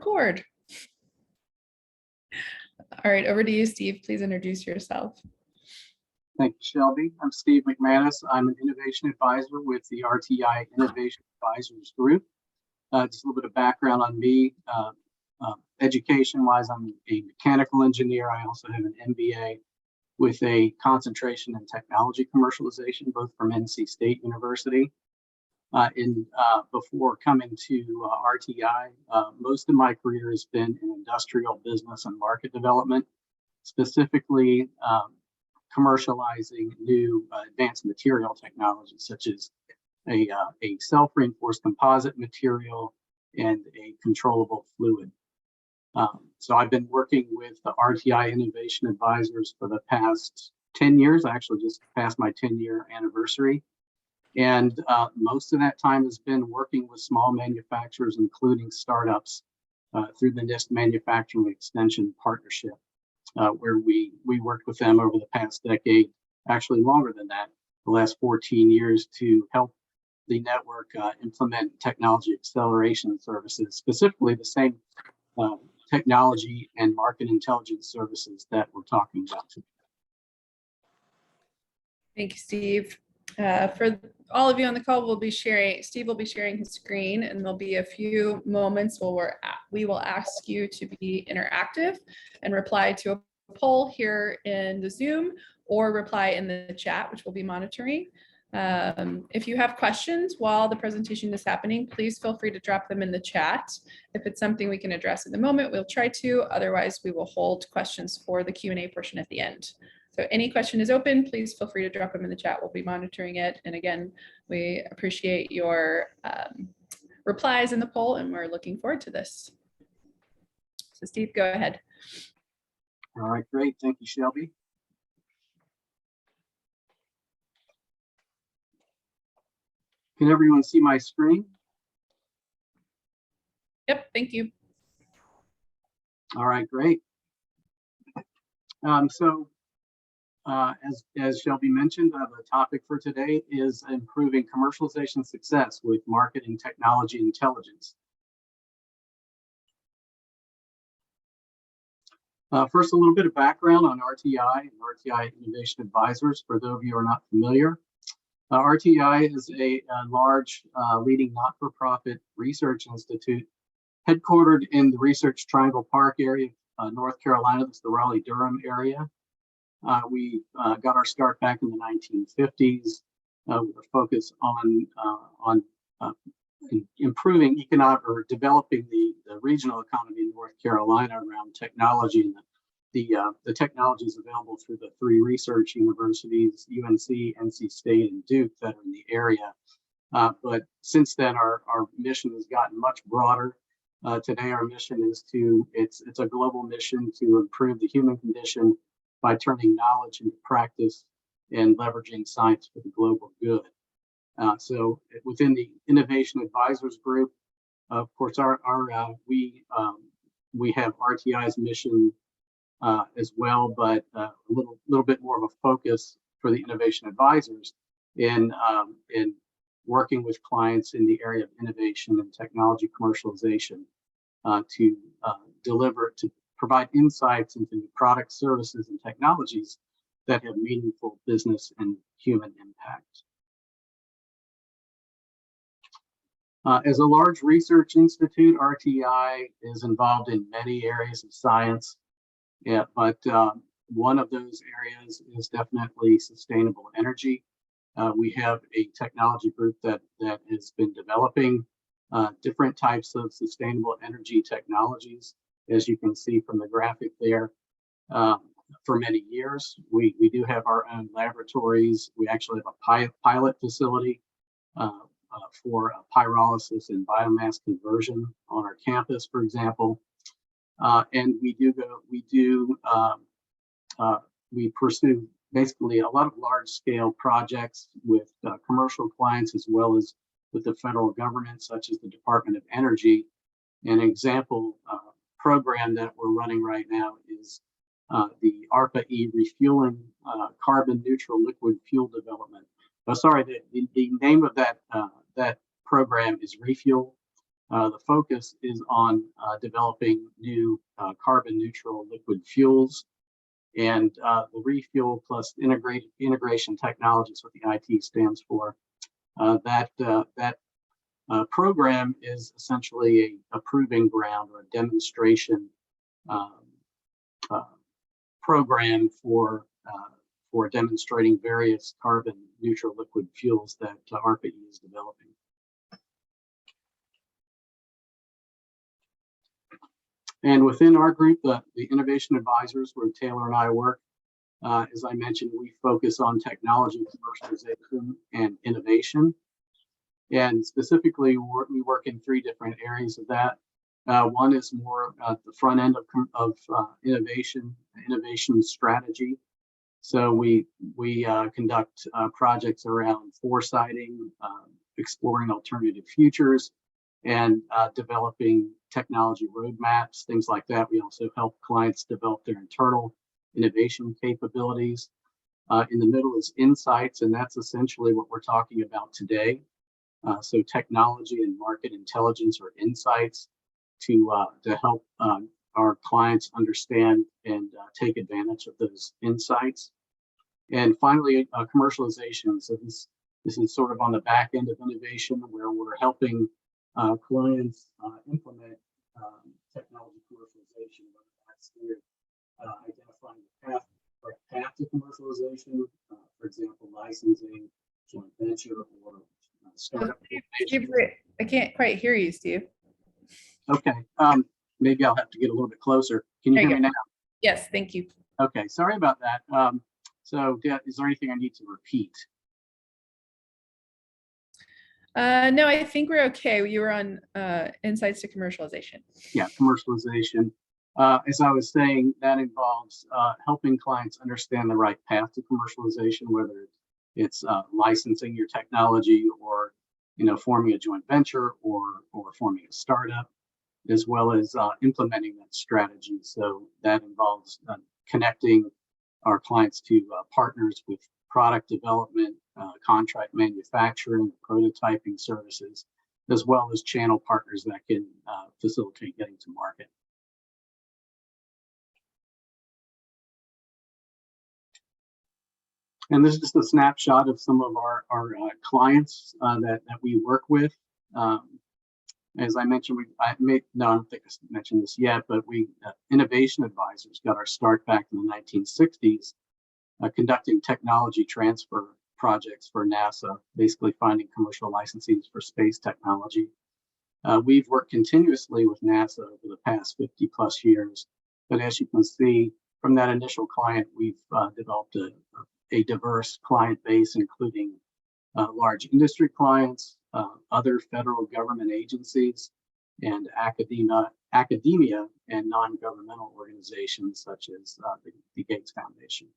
record. All right, over to you, Steve. Please introduce yourself. Thank you, Shelby. I'm Steve McManus. I'm an innovation advisor with the RTI Innovation Advisors Group. Just a little bit of background on me. Education-wise, I'm a mechanical engineer. I also have an MBA with a concentration in technology commercialization, both from NC State University. Before coming to RTI, most of my career has been in industrial business and market development, specifically commercializing new advanced material technologies, such as a self-reinforced composite material and a controllable fluid. So I've been working with the RTI Innovation Advisors for the past 10 years. I actually just passed my 10-year anniversary. And most of that time has been working with small manufacturers, including startups, through the NIST Manufacturing Extension Partnership, where we worked with them over the past decade, actually longer than that, the last 14 years, to help the network implement technology acceleration services, specifically the same technology and market intelligence services that we're talking about today. Thank you, Steve. For all of you on the call, Steve will be sharing his screen, and there'll be a few moments where we will ask you to be interactive and reply to a poll here in the Zoom or reply in the chat, which we'll be monitoring. If you have questions while the presentation is happening, please feel free to drop them in the chat. If it's something we can address in the moment, we'll try to. Otherwise, we will hold questions for the Q&A portion at the end. So any question is open, please feel free to drop them in the chat. We'll be monitoring it. And again, we appreciate your replies in the poll, and we're looking forward to this. So Steve, go ahead. All right, great. Thank you, Shelby. Can everyone see my screen? Yep, thank you. All right, great. As Shelby mentioned, the topic for today is improving commercialization success with marketing technology intelligence. First, a little bit of background on RTI and RTI Innovation Advisors, for those of you who are not familiar. RTI is a large leading not-for-profit research institute headquartered in the Research Triangle Park area, North Carolina. That's the Raleigh-Durham area. We got our start back in the 1950s with a focus on improving economic or developing the regional economy in North Carolina around technology and the technologies available through the 3 research universities, UNC, NC State, and Duke, that are in the area. But since then, our mission has gotten much broader. Today, our mission is it's a global mission to improve the human condition by turning knowledge into practice and leveraging science for the global good. So within the Innovation Advisors Group, of course, we have RTI's mission as well, but a little bit more of a focus for the Innovation Advisors in working with clients in the area of innovation and technology commercialization to provide insights into products, services, and technologies that have meaningful business and human impact. As a large research institute, RTI is involved in many areas of science, but one of those areas is definitely sustainable energy. We have a technology group that has been developing different types of sustainable energy technologies, as you can see from the graphic there, for many years. We do have our own laboratories. We actually have a pilot facility for pyrolysis and biomass conversion on our campus, for example. And we pursue basically a lot of large-scale projects with commercial clients, as well as with the federal government, such as the Department of Energy. An example program that we're running right now is the ARPA-E refueling carbon neutral liquid fuel development. The name of that program is Refuel. The focus is on developing new carbon neutral liquid fuels, and the refuel plus integration technologies, what the IT stands for. That program is essentially a proving ground or a demonstration program for demonstrating various carbon neutral liquid fuels that ARPA is developing. And within our group, the innovation advisors, where Taylor and I work, as I mentioned, we focus on technology commercialization and innovation. And specifically, we work in three different areas of that. One is more at the front end of innovation strategy. So we conduct projects around foresighting, exploring alternative futures, and developing technology roadmaps, things like that. We also help clients develop their internal innovation capabilities. In the middle is insights, and that's essentially what we're talking about today. So technology and market intelligence or insights to help our clients understand and take advantage of those insights. And finally, commercialization. So this is sort of on the back end of innovation, where we're helping clients implement technology commercialization, whether that's through identifying the path to commercialization, for example, licensing, joint venture, or startup. Steve, I can't quite hear you, Steve. Okay, maybe I'll have to get a little bit closer. Can you hear me now? Yes, thank you. Okay, sorry about that. So is there anything I need to repeat? No, I think we're okay. You were on insights to commercialization. Yeah, commercialization. As I was saying, that involves helping clients understand the right path to commercialization, whether it's licensing your technology, or forming a joint venture, or forming a startup, as well as implementing that strategy. So that involves connecting our clients to partners with product development, contract manufacturing, prototyping services, as well as channel partners that can facilitate getting to market. And this is just a snapshot of some of our clients that we work with. As I mentioned, I don't think I mentioned this yet, but we innovation advisors got our start back in the 1960s, conducting technology transfer projects for NASA, basically finding commercial licensees for space technology. We've worked continuously with NASA over the past 50 plus years, but as you can see from that initial client, we've developed a diverse client base, including large industry clients, other federal government agencies, and academia and non-governmental organizations such as the Gates Foundation.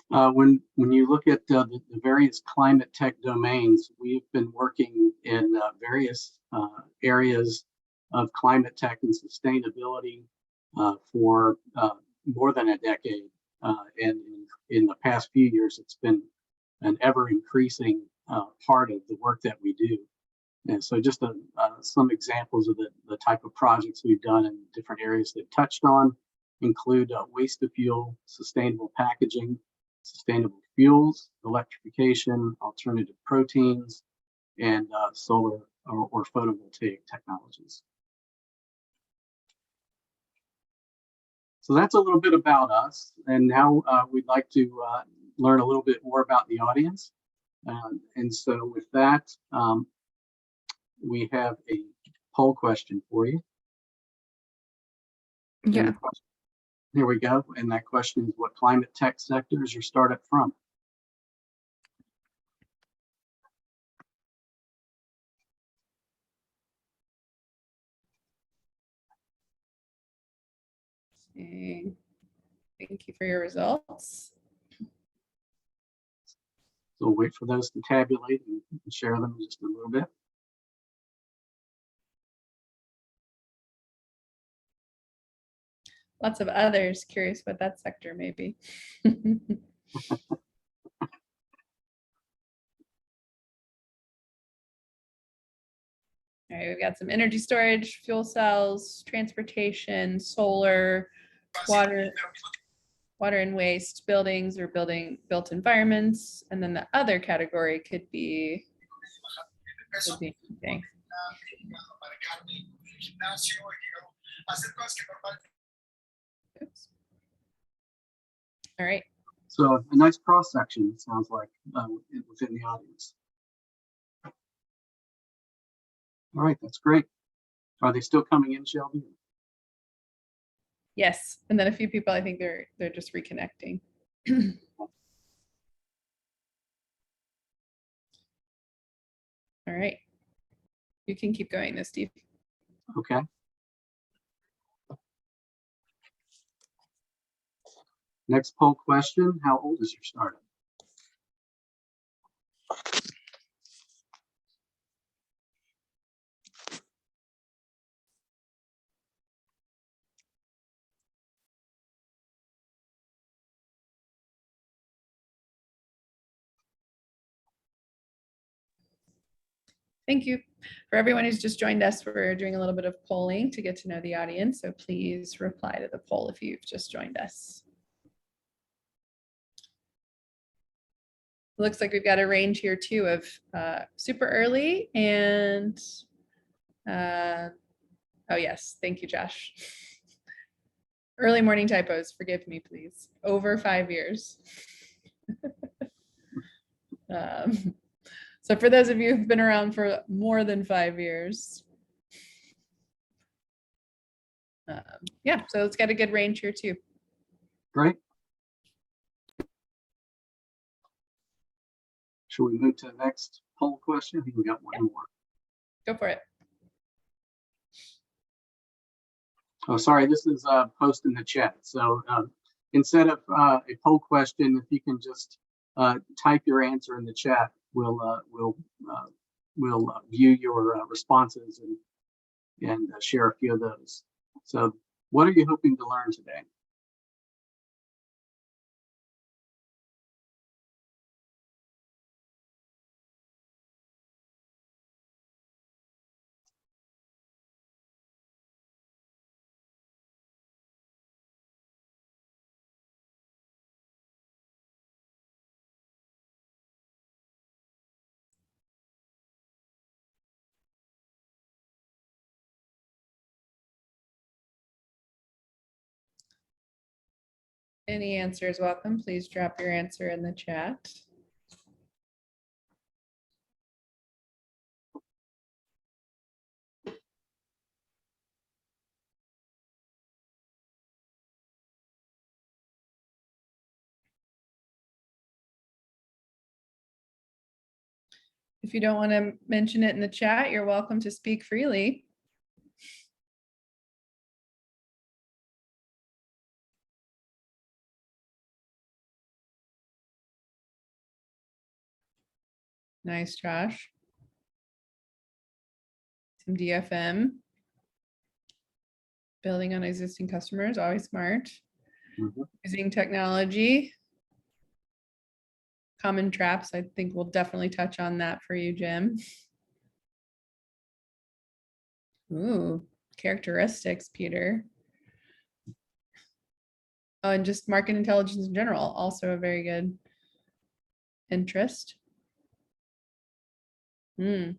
When you look at the various climate tech domains, we've been working in various areas of climate tech and sustainability for more than a decade. And in the past few years, it's been an ever increasing part of the work that we do. And so just some examples of the type of projects we've done in different areas they've touched on include waste to fuel, sustainable packaging, sustainable fuels, electrification, alternative proteins, and solar or photovoltaic technologies. So that's a little bit about us. And now we'd like to learn a little bit more about the audience. And so with that, we have a poll question for you. Yeah. Here we go. And that question is, what climate tech sector is your startup from? Thank you for your results. So we'll wait for those to tabulate and share them just a little bit. Lots of others. Curious what that sector may be. All right, we've got some energy storage, fuel cells, transportation, solar, water and waste, buildings or built environments. And then the other category could be anything. Oops. All right. So a nice cross section, it sounds like, within the audience. All right, that's great. Are they still coming in, Shelby? Yes, and then a few people, I think they're just reconnecting. All right. You can keep going this, Steve. Okay. Next poll question, how old is your startup? Thank you. For everyone who's just joined us, we're doing a little bit of polling to get to know the audience. So please reply to the poll if you've just joined us. Looks like we've got a range here too of super early and, oh yes, thank you, Josh. Early morning typos, forgive me, please. Over 5 years. So for those of you who've been around for more than 5 years, yeah, so it's got a good range here too. Great. Should we move to the next poll question? I think we got one more. Go for it. Oh, sorry, this is a post in the chat. So instead of a poll question, if you can just type your answer in the chat, we'll view your responses and share a few of those. So what are you hoping to learn today? Any answers welcome. Please drop your answer in the chat. If you don't want to mention it in the chat, you're welcome to speak freely. Nice, Josh. Some DFM. Building on existing customers, always smart. Using technology. Common traps, I think we'll definitely touch on that for you, Jim. Ooh, characteristics, Peter. Oh, and just market intelligence in general, also a very good interest. How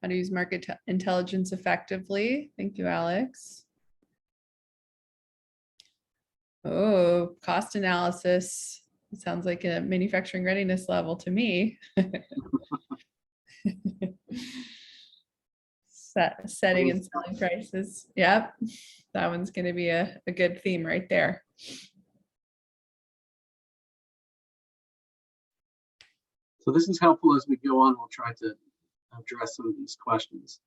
to use market intelligence effectively. Thank you, Alex. Oh, cost analysis. It sounds like a manufacturing readiness level to me. Setting and selling prices. Yep, that one's going to be a good theme right there. So this is helpful as we go on. We'll try to address some of these questions.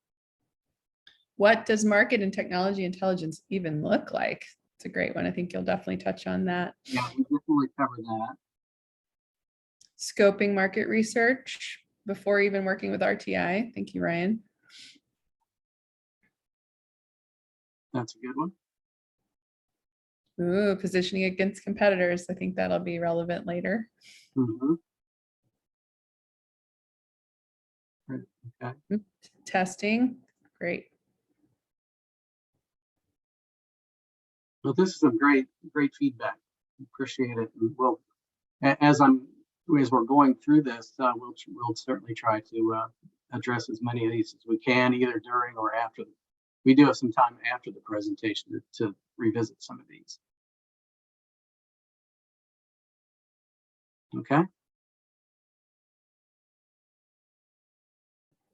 What does market and technology intelligence even look like? It's a great one. I think you'll definitely touch on that. Yeah, we definitely cover that. Scoping market research before even working with RTI. Thank you, Ryan. That's a good one. Ooh, positioning against competitors. I think that'll be relevant later. Okay. Testing, great. Well, this is some great feedback. Appreciate it. And we'll, as we're going through this, we'll certainly try to address as many of these as we can, either during or after. We do have some time after the presentation to revisit some of these. Okay.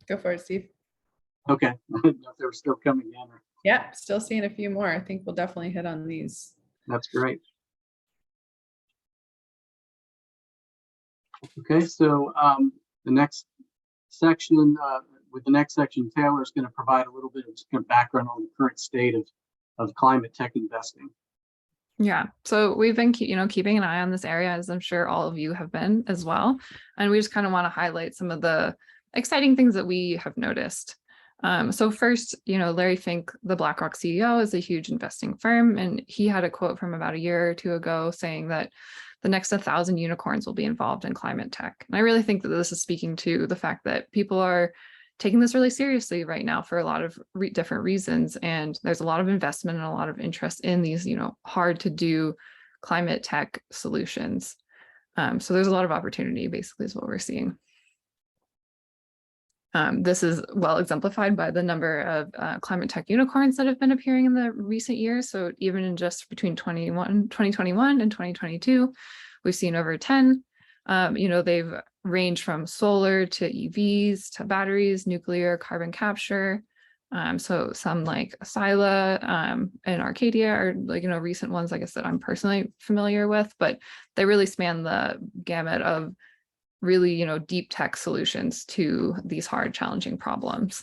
Go for it, Steve. Okay. I didn't know if they were still coming in. Yeah, still seeing a few more. I think we'll definitely hit on these. That's great. Okay, so the next section, Taylor's going to provide a little bit of just kind of background on the current state of climate tech investing. Yeah, so we've been, keeping an eye on this area, as I'm sure all of you have been as well. And we just kind of want to highlight some of the exciting things that we have noticed. So first, Larry Fink, the BlackRock CEO, is a huge investing firm, and he had a quote from about a year or two ago saying that the next 1,000 unicorns will be involved in climate tech. And I really think that this is speaking to the fact that people are taking this really seriously right now for a lot of different reasons. And there's a lot of investment and a lot of interest in these, hard to do climate tech solutions. So there's a lot of opportunity, basically, is what we're seeing. This is well exemplified by the number of climate tech unicorns that have been appearing in the recent years. So even in just between 2021 and 2022, we've seen over 10. They've ranged from solar to EVs to batteries, nuclear, carbon capture. So some like Sila and Arcadia are recent ones, I guess, that I'm personally familiar with, but they really span the gamut of really, deep tech solutions to these hard, challenging problems.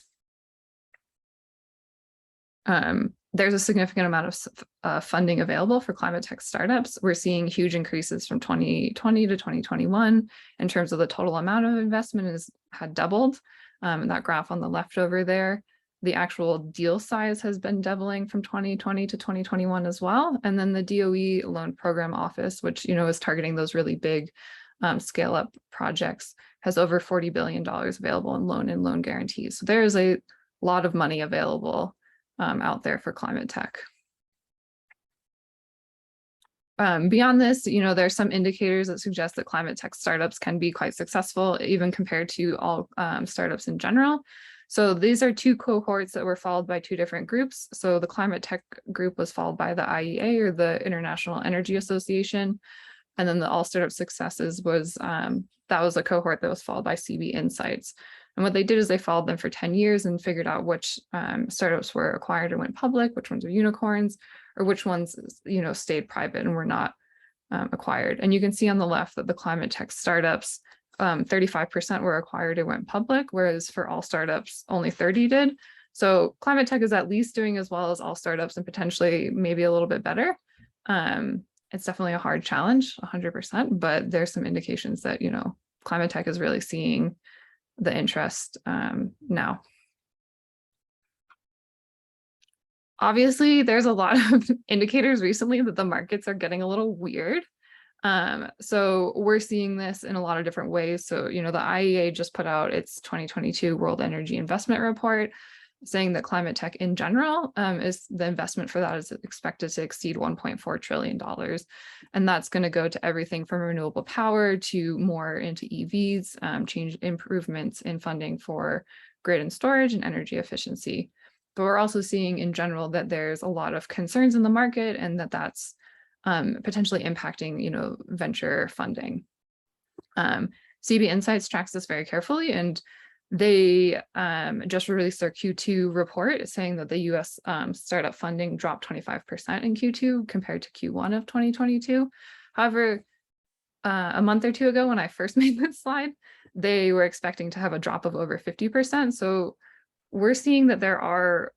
There's a significant amount of funding available for climate tech startups. We're seeing huge increases from 2020 to 2021 in terms of the total amount of investment had doubled. That graph on the left over there, the actual deal size has been doubling from 2020 to 2021 as well. And then the DOE Loan Program Office, which, is targeting those really big scale up projects, has over $40 billion available in loan and loan guarantees. So there is a lot of money available out there for climate tech. Beyond this, there's some indicators that suggest that climate tech startups can be quite successful, even compared to all startups in general. So these are two cohorts that were followed by two different groups. So the climate tech group was followed by the IEA, or the International Energy Association. And then the All Startup Successes was, that was a cohort that was followed by CB Insights. And what they did is they followed them for 10 years and figured out which startups were acquired and went public, which ones were unicorns, or which ones, stayed private and were not acquired. And you can see on the left that the climate tech startups, 35% were acquired and went public, whereas for all startups, only 30 did. So climate tech is at least doing as well as all startups, and potentially maybe a little bit better. It's definitely a hard challenge, 100%, but there's some indications that, climate tech is really seeing the interest now. Obviously, there's a lot of indicators recently that the markets are getting a little weird. So we're seeing this in a lot of different ways. So, the IEA just put out its 2022 World Energy Investment Report, saying that climate tech in general is the investment for that is expected to exceed $1.4 trillion. And that's going to go to everything from renewable power to more into EVs, change improvements in funding for grid and storage and energy efficiency. But we're also seeing in general that there's a lot of concerns in the market, and that's potentially impacting, venture funding. CB Insights tracks this very carefully, and they just released their Q2 report saying that the US startup funding dropped 25% in Q2 compared to Q1 of 2022. However, a month or two ago when I first made this slide, they were expecting to have a drop of over 50%. So we're seeing that there are,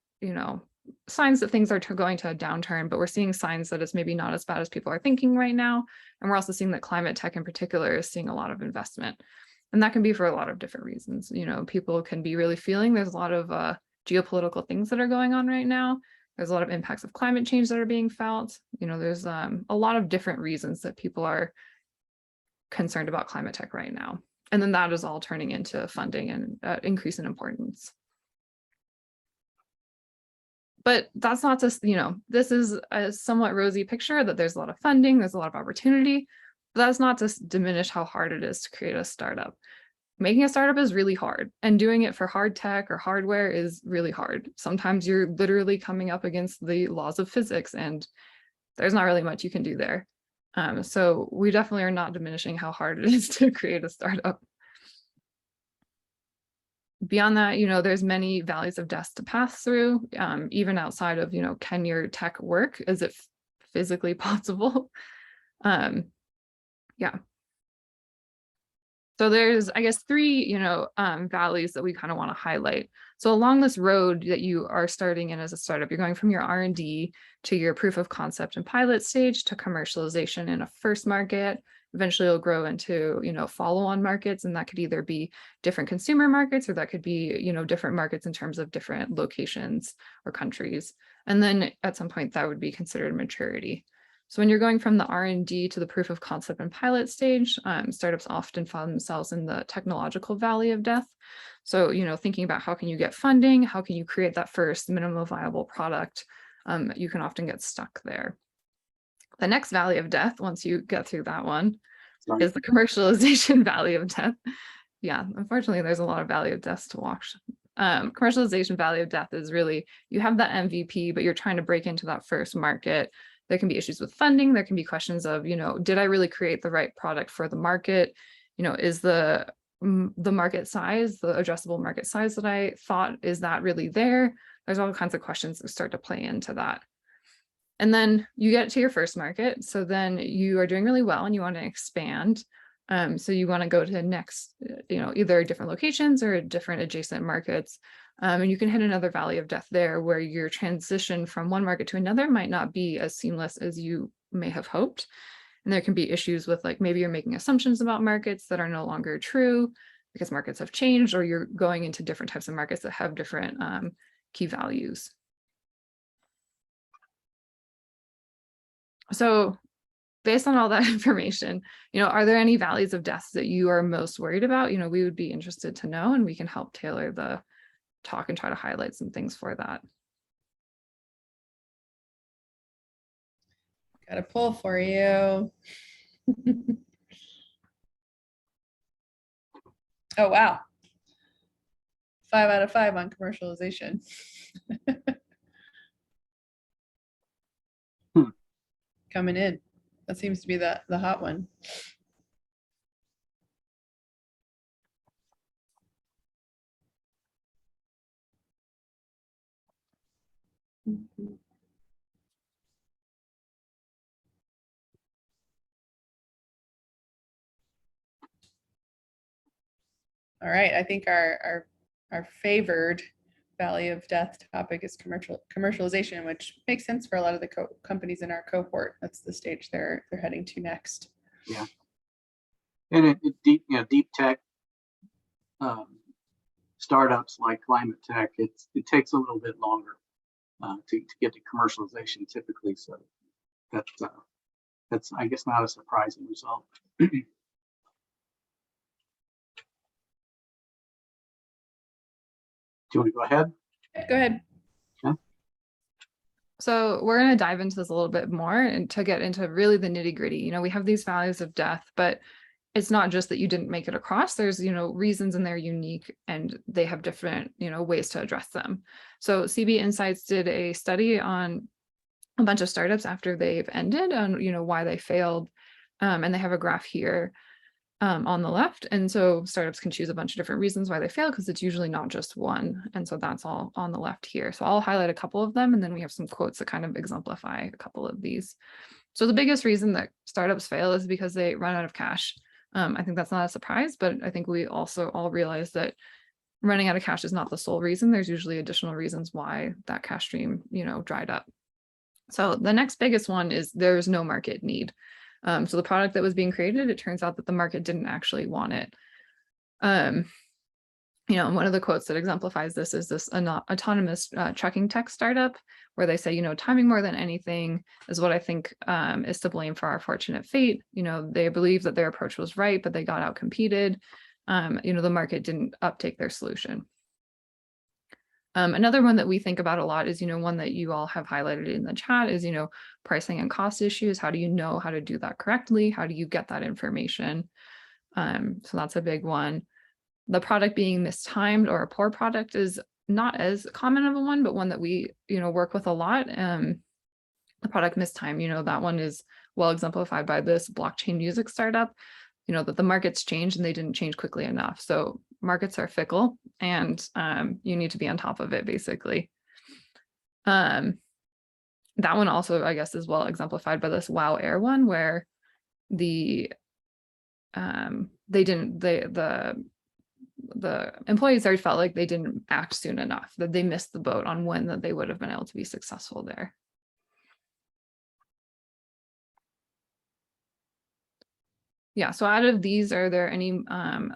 signs that things are going to a downturn, but we're seeing signs that it's maybe not as bad as people are thinking right now. And we're also seeing that climate tech in particular is seeing a lot of investment. And that can be for a lot of different reasons. People can be really feeling there's a lot of geopolitical things that are going on right now. There's a lot of impacts of climate change that are being felt. There's a lot of different reasons that people are concerned about climate tech right now. And then that is all turning into funding and increase in importance. But that's not just, this is a somewhat rosy picture that there's a lot of funding, there's a lot of opportunity, but that's not to diminish how hard it is to create a startup. Making a startup is really hard, and doing it for hard tech or hardware is really hard. Sometimes you're literally coming up against the laws of physics, and there's not really much you can do there. So we definitely are not diminishing how hard it is to create a startup. Beyond that, there's many valleys of death to pass through, even outside of, can your tech work? Is it physically possible? Yeah. So there's, I guess, three, valleys that we kind of want to highlight. So along this road that you are starting in as a startup, you're going from your R&D to your proof of concept and pilot stage to commercialization in a first market. Eventually it'll grow into, follow-on markets, and that could either be different consumer markets, or that could be, different markets in terms of different locations or countries. And then at some point that would be considered maturity. So when you're going from the R&D to the proof of concept and pilot stage, startups often find themselves in the technological valley of death. So, thinking about how can you get funding, how can you create that first minimum viable product, you can often get stuck there. The next valley of death, once you get through that one, is the commercialization valley of death. Yeah, unfortunately, there's a lot of valley of deaths to watch. Commercialization valley of death is really, you have that MVP, but you're trying to break into that first market. There can be issues with funding. There can be questions of, did I really create the right product for the market? Is the market size, the addressable market size that I thought, is that really there? There's all kinds of questions that start to play into that. And then you get to your first market. So then you are doing really well and you want to expand. So you want to go to the next, either different locations or different adjacent markets. And you can hit another valley of death there, where your transition from one market to another might not be as seamless as you may have hoped. And there can be issues with, like, maybe you're making assumptions about markets that are no longer true because markets have changed, or you're going into different types of markets that have different key values. So based on all that information, are there any valleys of death that you are most worried about? We would be interested to know, and we can help tailor the talk and try to highlight some things for that. Got a poll for you. Oh, wow. 5 out of 5 on commercialization. Coming in. That seems to be the hot one. All right, I think our favored valley of death topic is commercialization, which makes sense for a lot of the companies in our cohort. That's the stage they're heading to next. Yeah, and deep tech startups like ClimateTech, it takes a little bit longer to get to commercialization typically. So that's I guess not a surprising result. Do you want to go ahead? Go ahead. Yeah. So we're going to dive into this a little bit more and to get into really the nitty gritty. We have these values of death, but it's not just that you didn't make it across. There's, reasons, and they're unique, and they have different, ways to address them. So CB Insights did a study on a bunch of startups after they've ended, on, why they failed. And they have a graph here on the left. And so startups can choose a bunch of different reasons why they fail, because it's usually not just one. And so that's all on the left here. So I'll highlight a couple of them, and then we have some quotes that kind of exemplify a couple of these. So the biggest reason that startups fail is because they run out of cash. I think that's not a surprise, but I think we also all realize that running out of cash is not the sole reason. There's usually additional reasons why that cash stream, dried up. So the next biggest one is there's no market need. So the product that was being created, it turns out that the market didn't actually want it. And one of the quotes that exemplifies this is this autonomous trucking tech startup, where they say, timing more than anything is what I think is to blame for our fortunate fate. They believe that their approach was right, but they got out competed. the market didn't uptake their solution. Another one that we think about a lot is, one that you all have highlighted in the chat is, pricing and cost issues. How do you know how to do that correctly? How do you get that information? So that's a big one. The product being mistimed or a poor product is not as common of a one, but one that we, work with a lot. The product mistime, that one is well exemplified by this blockchain music startup, that the markets changed and they didn't change quickly enough. So markets are fickle and you need to be on top of it, basically. That one also, I guess, is well exemplified by this Wow Air one, where the employees already felt like they didn't act soon enough, that they missed the boat on when that they would have been able to be successful there. Yeah, so out of these, are there any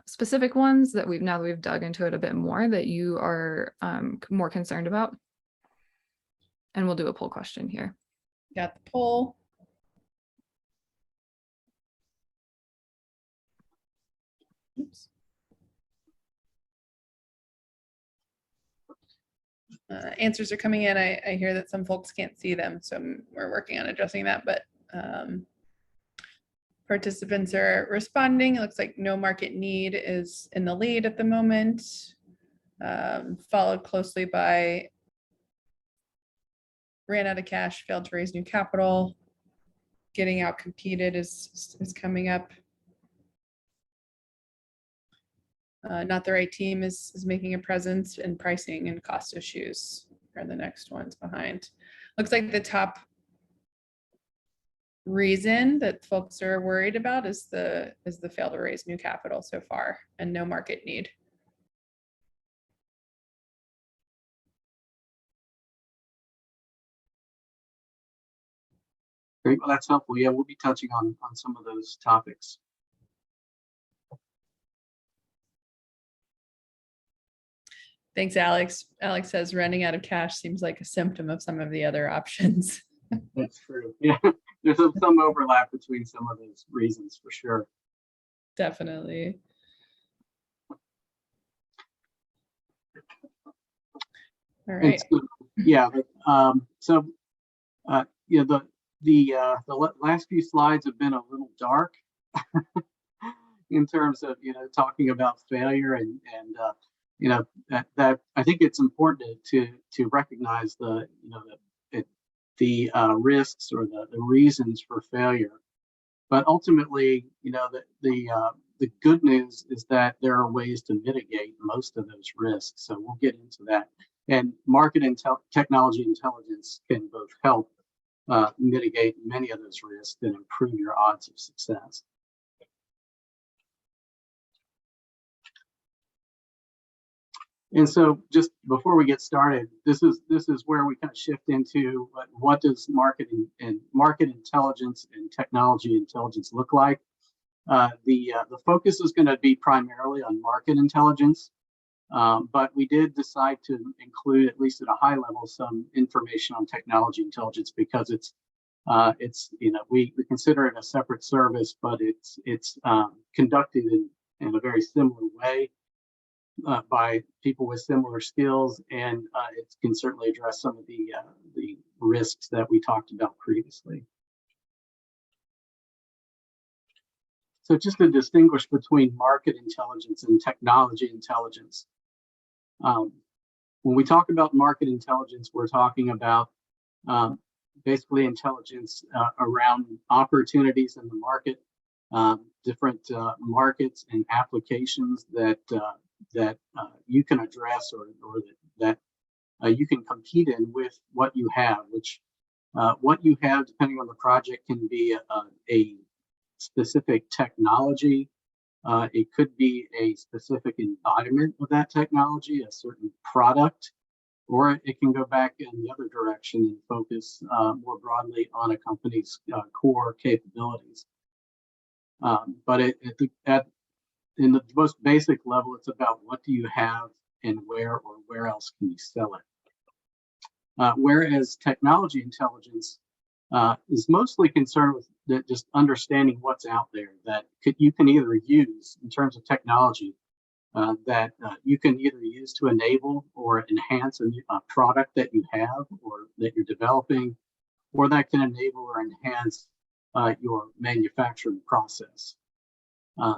specific ones that now that we've dug into it a bit more, that you are more concerned about? And we'll do a poll question here. Got the poll. Oops. Answers are coming in. I hear that some folks can't see them, so we're working on addressing that, but participants are responding. It looks like no market need is in the lead at the moment, followed closely by ran out of cash, failed to raise new capital, getting out competed is coming up. Not the right team is making a presence, and pricing and cost issues are the next ones behind. Looks like the top reason that folks are worried about is the fail to raise new capital so far and no market need. Great, well, that's helpful. Yeah, we'll be touching on some of those topics. Thanks, Alex. Alex says running out of cash seems like a symptom of some of the other options. That's true. Yeah, there's some overlap between some of those reasons for sure. Definitely. All right. So, yeah. The last few slides have been a little dark in terms of talking about failure and that I think it's important to recognize the risks or the reasons for failure, but ultimately the good news is that there are ways to mitigate most of those risks. So we'll get into that, and market technology intelligence can both help mitigate many of those risks and improve your odds of success. And so just before we get started, this is where we kind of shift into what does market intelligence and technology intelligence look like. The focus is going to be primarily on market intelligence, but we did decide to include, at least at a high level, some information on technology intelligence because we consider it a separate service, but it's conducted in a very similar way. By people with similar skills, and it can certainly address some of the risks that we talked about previously. So just to distinguish between market intelligence and technology intelligence. When we talk about market intelligence, we're talking about basically intelligence around opportunities in the market, different markets and applications that you can address or that you can compete in with what you have, which what you have, depending on the project, can be a specific technology. It could be a specific embodiment of that technology, a certain product, or it can go back in the other direction and focus more broadly on a company's core capabilities. But in the most basic level, it's about what do you have and where else can you sell it. Whereas technology intelligence is mostly concerned with just understanding what's out there that you can either use in terms of technology that you can either use to enable or enhance a product that you have or that you're developing, or that can enable or enhance your manufacturing process.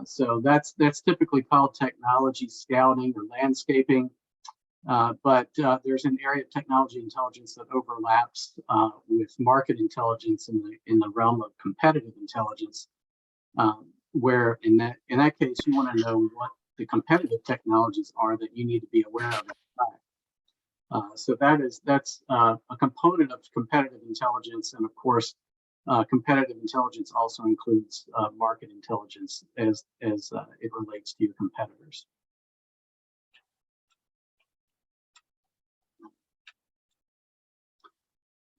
So that's typically called technology scouting or landscaping. But there's an area of technology intelligence that overlaps with market intelligence in the realm of competitive intelligence, where in that case you want to know what the competitive technologies are that you need to be aware of. So that's a component of competitive intelligence, and of course, competitive intelligence also includes market intelligence as it relates to your competitors.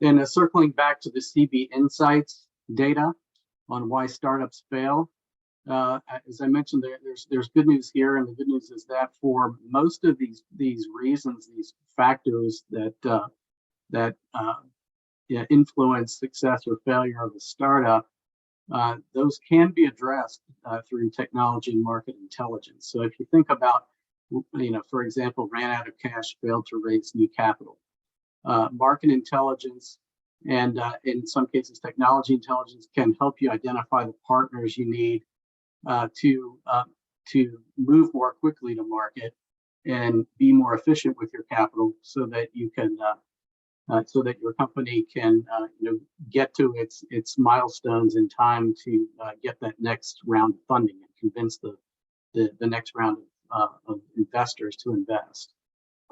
And circling back to the CB Insights data on why startups fail, as I mentioned, there's good news here, and the good news is that for most of these reasons, these factors that influence success or failure of a startup, those can be addressed through technology and market intelligence. So if you think about, for example, ran out of cash, failed to raise new capital. Market intelligence and in some cases technology intelligence can help you identify the partners you need to move more quickly to market and be more efficient with your capital, so that you can so that your company can get to its milestones in time to get that next round of funding and convince the next round of investors to invest.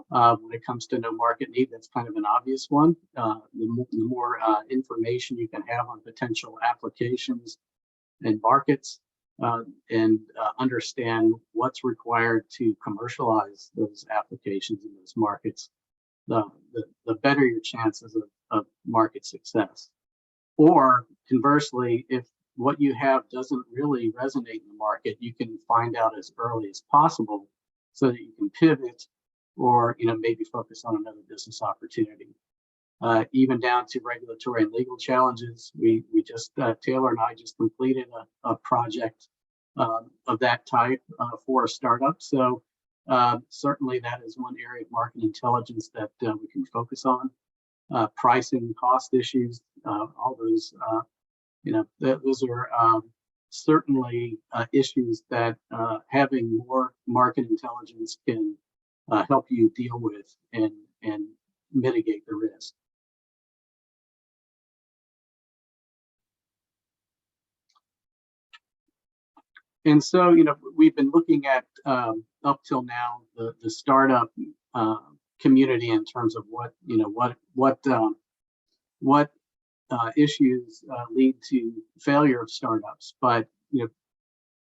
When it comes to no market need, that's kind of an obvious one. The more information you can have on potential applications and markets, and understand what's required to commercialize those applications in those markets, the better your chances of market success. Or conversely, if what you have doesn't really resonate in the market, you can find out as early as possible so that you can pivot or maybe focus on another business opportunity. Even down to regulatory and legal challenges. We just, Taylor and I just completed a project of that type for a startup. So certainly that is one area of market intelligence that we can focus on. Pricing, cost issues, all those, those are certainly issues that having more market intelligence can help you deal with and mitigate the risk. And so, we've been looking at up till now the startup community in terms of what issues lead to failure of startups. But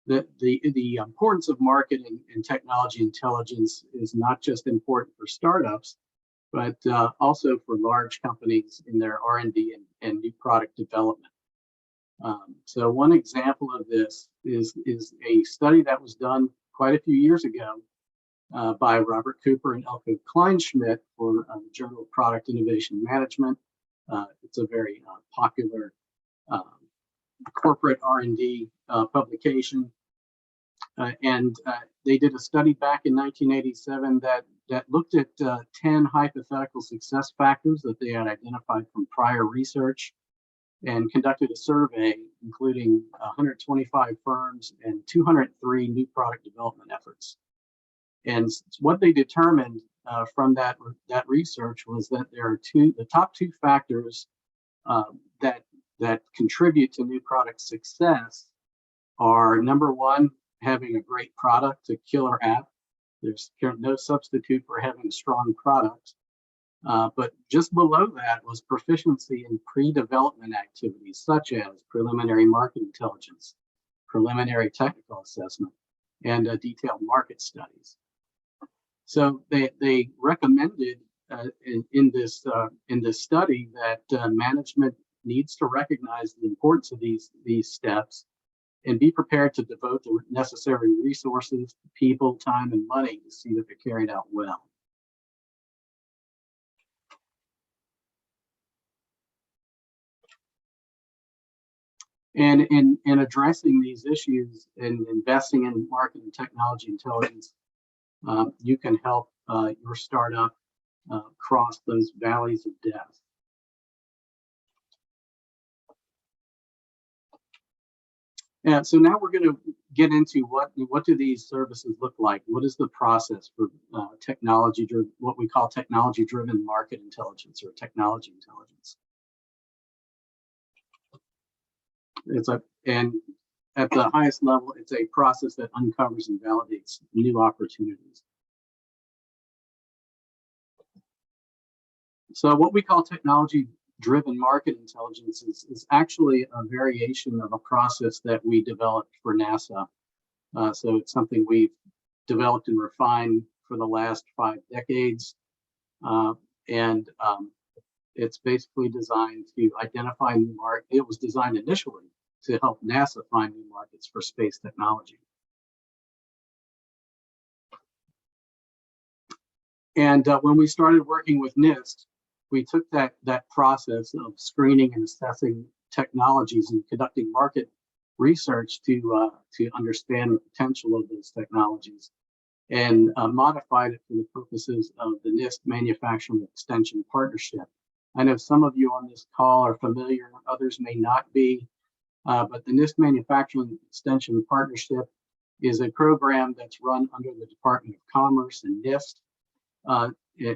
the importance of market and technology intelligence is not just important for startups, but also for large companies in their R&D and new product development. So one example of this is a study that was done quite a few years ago by Robert Cooper and Elke Kleinschmidt for the Journal of Product Innovation Management. It's a very popular corporate R&D publication. And they did a study back in 1987 that looked at 10 hypothetical success factors that they had identified from prior research, and conducted a survey including 125 firms and 203 new product development efforts. And what they determined from that research was that there are the top two factors that contribute to new product success are, number one, having a great product, a killer app. There's no substitute for having a strong product. But just below that was proficiency in pre-development activities such as preliminary market intelligence, preliminary technical assessment, and detailed market studies. So they recommended in this study that management needs to recognize the importance of these steps and be prepared to devote the necessary resources, people, time, and money to see that they're carried out well. And in addressing these issues and investing in market and technology intelligence, you can help your startup cross those valleys of death. And so now we're going to get into what do these services look like? What is the process for what we call technology-driven market intelligence or technology intelligence? And at the highest level, it's a process that uncovers and validates new opportunities. So what we call technology-driven market intelligence is actually a variation of a process that we developed for NASA. So it's something we've developed and refined for the last 5 decades. It's basically designed to identify new markets. It was designed initially to help NASA find new markets for space technology. And when we started working with NIST, we took that process of screening and assessing technologies and conducting market research to understand the potential of those technologies, and modified it for the purposes of the NIST Manufacturing Extension Partnership. I know some of you on this call are familiar, others may not be, but the NIST Manufacturing Extension Partnership is a program that's run under the Department of Commerce and NIST.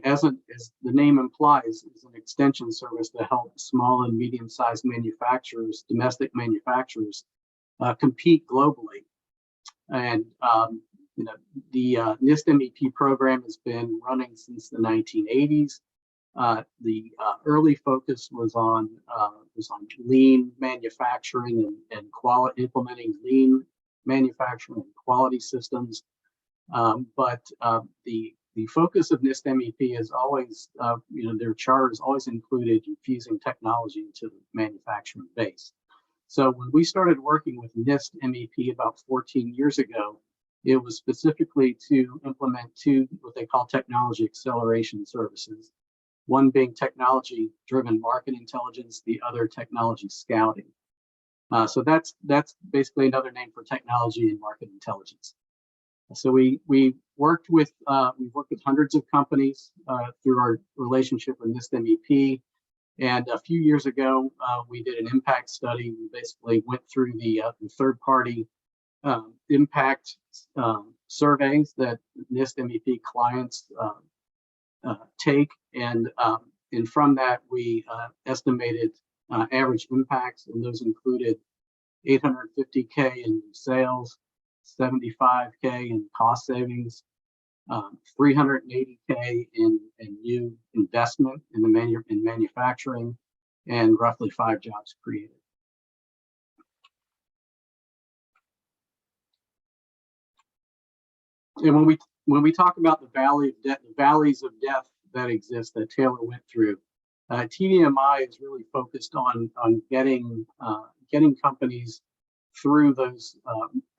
As the name implies, is an extension service to help small and medium-sized manufacturers, domestic manufacturers, compete globally. And the NIST MEP program has been running since the 1980s. The early focus was on lean manufacturing and implementing lean manufacturing and quality systems. But the focus of NIST MEP is always, their charter has always included infusing technology into the manufacturing base. So when we started working with NIST MEP about 14 years ago, it was specifically to implement 2 what they call technology acceleration services. One being technology-driven market intelligence, the other technology scouting. So that's basically another name for technology and market intelligence. So we worked with hundreds of companies through our relationship with NIST MEP, and a few years ago we did an impact study. We basically went through the third-party impact surveys that NIST MEP clients take, and from that we estimated average impacts, and those included 850K in sales, 75K in cost savings, 380K in new investment in manufacturing, and roughly 5 jobs created. And when we talk about the valleys of death that exist that Taylor went through, TDMI is really focused on getting companies through those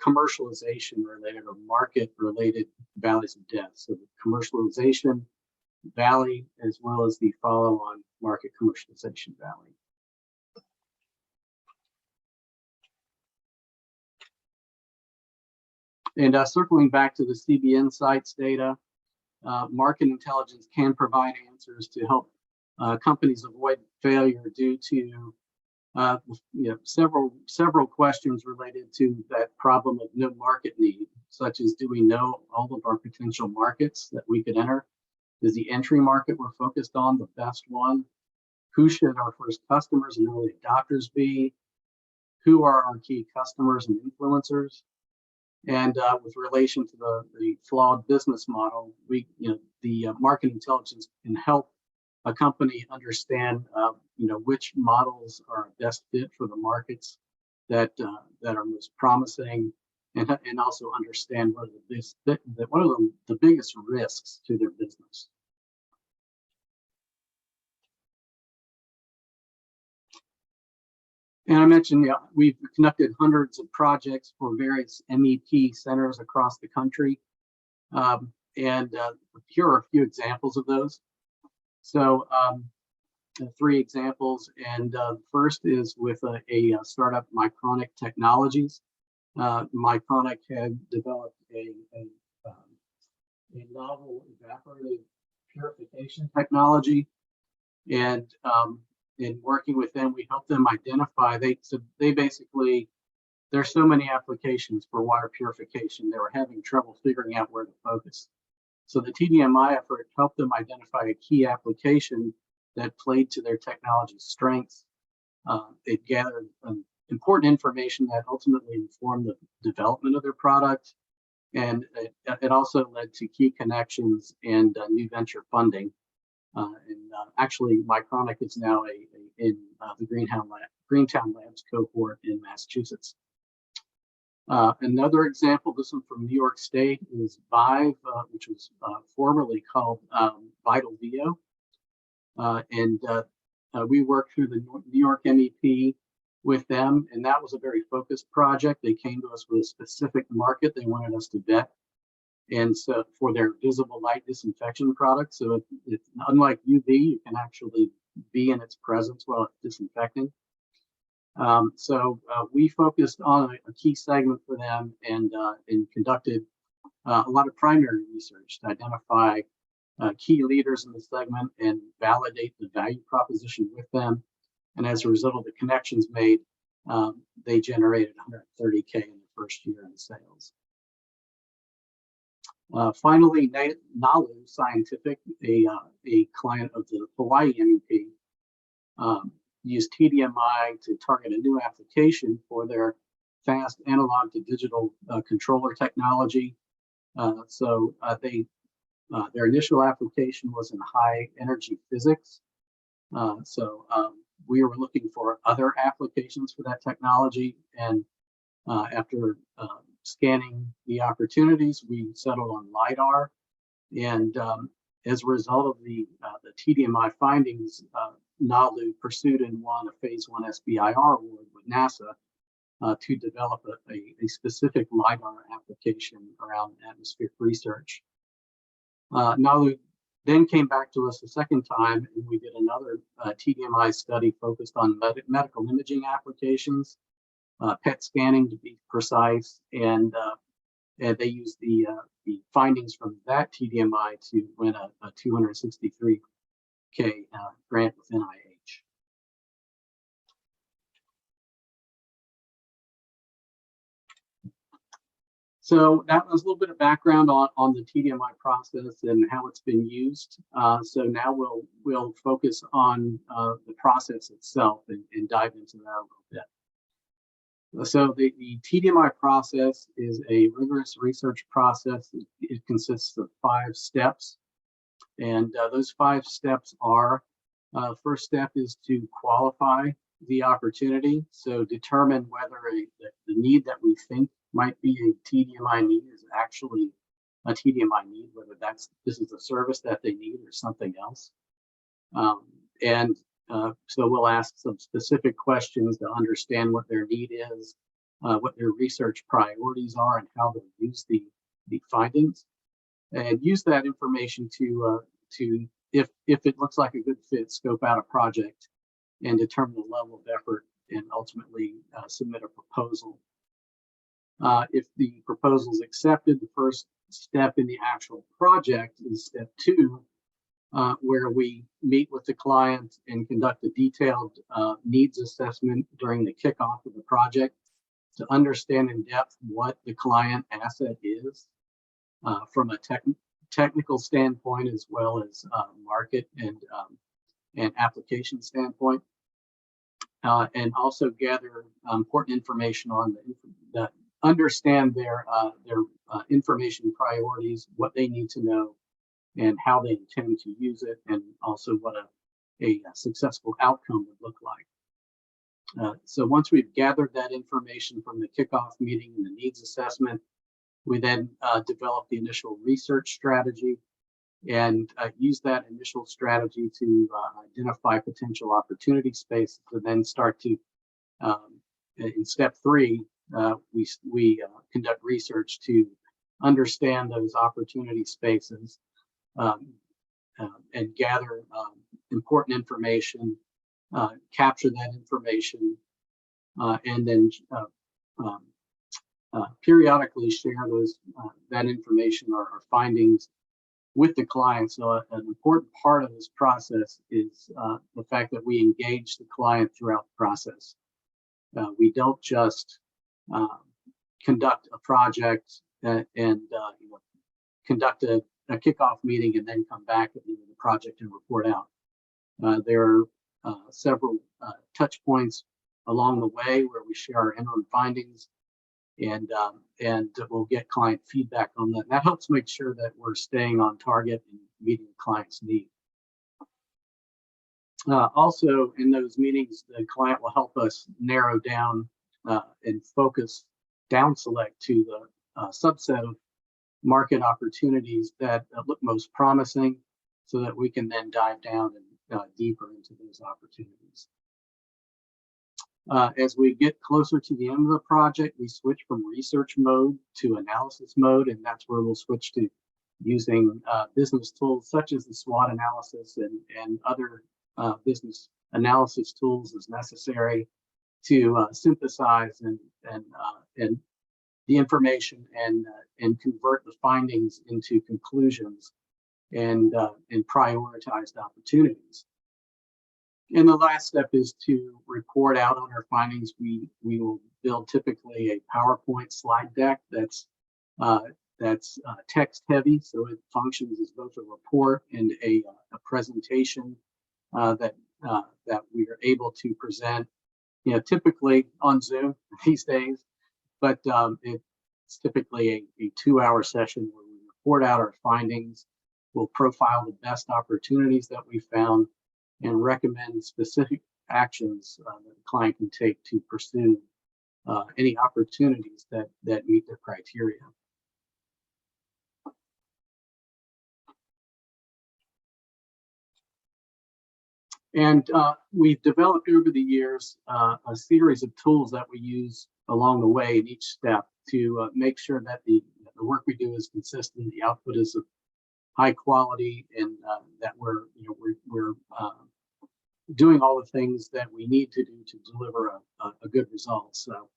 commercialization related or market related valleys of death. So the commercialization valley, as well as the follow-on market commercialization valley. And circling back to the CB Insights data, market intelligence can provide answers to help companies avoid failure due to several questions related to that problem of no market need, such as, do we know all of our potential markets that we could enter? Is the entry market we're focused on the best one? Who should our first customers and early adopters be? Who are our key customers and influencers? And with relation to the flawed business model, the market intelligence can help a company understand, which models are best fit for the markets that are most promising, and also what are the biggest risks to their business. And I mentioned we've conducted hundreds of projects for various MEP centers across the country, and here are a few examples of those. So three examples, and first is with a startup, Mycronic Technologies. Mycronic had developed a novel evaporative purification technology, and in working with them, we helped them identify. They basically, there's so many applications for water purification. They were having trouble figuring out where to focus. So the TDMI effort helped them identify a key application that played to their technology's strengths. It gathered important information that ultimately informed the development of their product, and it also led to key connections and new venture funding. Actually, Mycronic is now in the Greentown Labs cohort in Massachusetts. Another example, this one from New York State, is Vive, which was formerly called Vital Bio. We worked through the New York MEP with them, and that was a very focused project. They came to us with a specific market they wanted us to vet, and so for their visible light disinfection product. So it's unlike UV, you can actually be in its presence while it's disinfecting. We focused on a key segment for them and conducted a lot of primary research to identify key leaders in the segment and validate the value proposition with them. And as a result of the connections made, they generated $130K in the first year in sales. Finally, Nalu Scientific, a client of the Hawaii MEP, used TDMI to target a new application for their fast analog to digital controller technology. Their initial application was in high energy physics. We were looking for other applications for that technology, and after scanning the opportunities, we settled on LiDAR. And as a result of the TDMI findings, Nalu pursued and won a phase 1 SBIR award with NASA to develop a specific LiDAR application around atmospheric research. Nalu then came back to us a second time, and we did another TDMI study focused on medical imaging applications, PET scanning to be precise, and they used the findings from that TDMI to win a $263K grant with NIH. So that was a little bit of background on the TDMI process and how it's been used. So now we'll focus on the process itself and dive into that a little bit. So the TDMI process is a rigorous research process. It consists of 5 steps. And those 5 steps are, first step is to qualify the opportunity. So determine whether the need that we think might be a TDMI need is actually a TDMI need, whether this is a service that they need or something else. So we'll ask some specific questions to understand what their need is, what their research priorities are, and how they'll use the findings, and use that information to if it looks like a good fit, scope out a project and determine the level of effort and ultimately submit a proposal. If the proposal is accepted, the first step in the actual project is step 2, where we meet with the client and conduct a detailed needs assessment during the kickoff of the project to understand in depth what the client asset is from a technical standpoint, as well as market and application standpoint, and also gather important information on the understand their information priorities, what they need to know, and how they intend to use it, and also what a successful outcome would look like. So once we've gathered that information from the kickoff meeting and the needs assessment, we then develop the initial research strategy and use that initial strategy to identify potential opportunity spaces, and then start to, in step 3, we conduct research to understand those opportunity spaces and gather important information, capture that information, and then periodically share that information or findings with the client. So an important part of this process is the fact that we engage the client throughout the process. We don't just conduct a project and conduct a kickoff meeting and then come back at the end of the project and report out. There are several touch points along the way where we share our interim findings, and we'll get client feedback on that. That helps make sure that we're staying on target and meeting the client's need. Also, in those meetings, the client will help us narrow down and focus down select to the subset of market opportunities that look most promising, so that we can then dive down and deeper into those opportunities. As we get closer to the end of the project, we switch from research mode to analysis mode, and that's where we'll switch to using business tools such as the SWOT analysis and other business analysis tools as necessary to synthesize and the information and convert the findings into conclusions and prioritized opportunities. And the last step is to report out on our findings. We will build typically a PowerPoint slide deck that's text heavy, so it functions as both a report and a presentation that we are able to present, typically on Zoom these days, but it's typically a 2-hour session where we report out our findings. We'll profile the best opportunities that we found and recommend specific actions that the client can take to pursue any opportunities that meet their criteria. And we've developed over the years a series of tools that we use along the way in each step to make sure that the work we do is consistent, the output is of high quality, and that we're doing all the things that we need to do to deliver a good result. So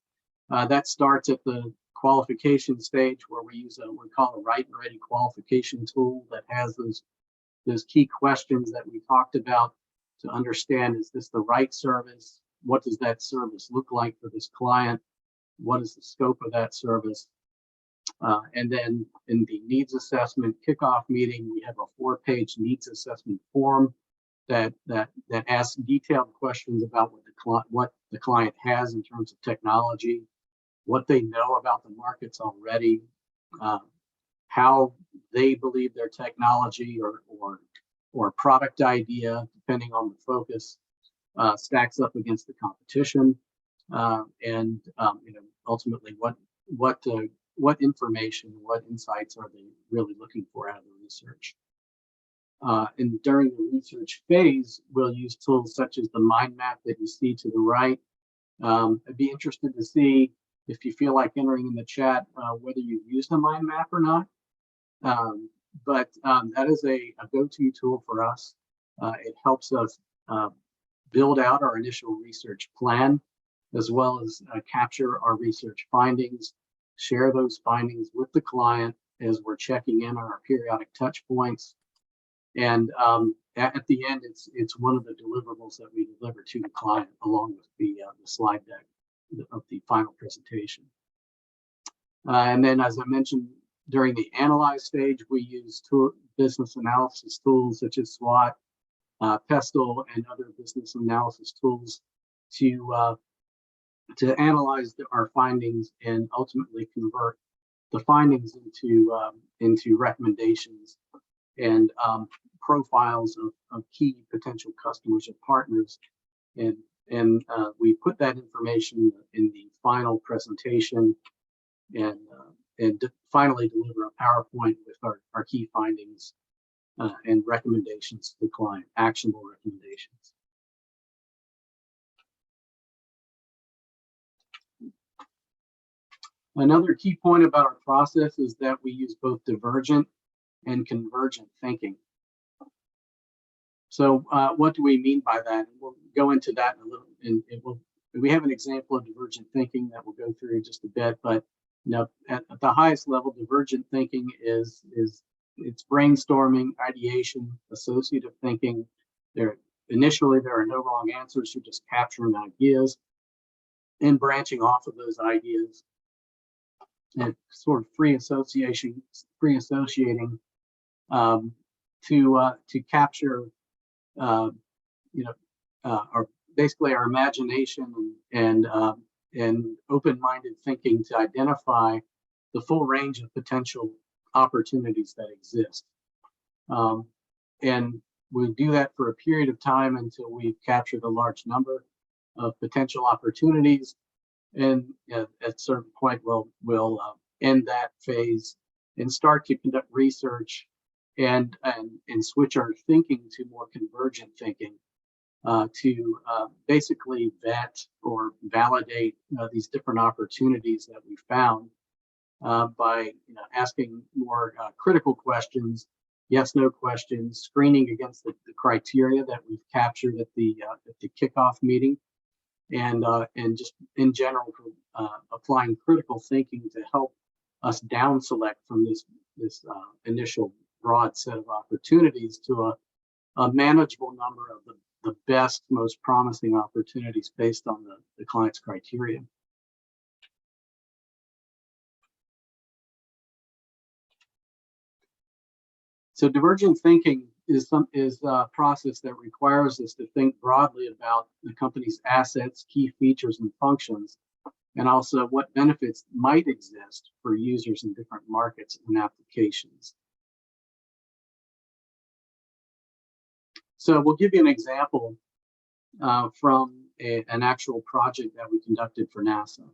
that starts at the qualification stage, where we use what we call a right and ready qualification tool that has those key questions that we talked about to understand, is this the right service? What does that service look like for this client? What is the scope of that service? And then in the needs assessment kickoff meeting, we have a 4-page needs assessment form that asks detailed questions about what the client has in terms of technology, what they know about the markets already, how they believe their technology or product idea, depending on the focus, stacks up against the competition, and ultimately what information, what insights are they really looking for out of the research. And during the research phase, we'll use tools such as the mind map that you see to the right. I'd be interested to see, if you feel like entering in the chat, whether you've used a mind map or not. But that is a go-to tool for us. It helps us build out our initial research plan, as well as capture our research findings, share those findings with the client as we're checking in on our periodic touch points. And at the end, it's one of the deliverables that we deliver to the client, along with the slide deck of the final presentation. And then, as I mentioned, during the analyze stage, we use business analysis tools such as SWOT, PESTLE, and other business analysis tools to analyze our findings and ultimately convert the findings into recommendations and profiles of key potential customers or partners. And we put that information in the final presentation and finally deliver a PowerPoint with our key findings and recommendations to the client, actionable recommendations. Another key point about our process is that we use both divergent and convergent thinking. So what do we mean by that? We'll go into that in a little, and we have an example of divergent thinking that we'll go through in just a bit, but at the highest level, divergent thinking is it's brainstorming, ideation, associative thinking. Initially, there are no wrong answers. You're just capturing ideas and branching off of those ideas, and sort of free associating to capture, our basically our imagination and open-minded thinking to identify the full range of potential opportunities that exist. And we do that for a period of time until we've captured a large number of potential opportunities. And at a certain point, we'll end that phase and start to conduct research and switch our thinking to more convergent thinking, to basically vet or validate these different opportunities that we found by asking more critical questions, yes/no questions, screening against the criteria that we've captured at the kickoff meeting, and just in general applying critical thinking to help us down select from this initial broad set of opportunities to a manageable number of the best, most promising opportunities based on the client's criteria. So divergent thinking is a process that requires us to think broadly about the company's assets, key features, and functions, and also what benefits might exist for users in different markets and applications. So we'll give you an example from an actual project that we conducted for NASA.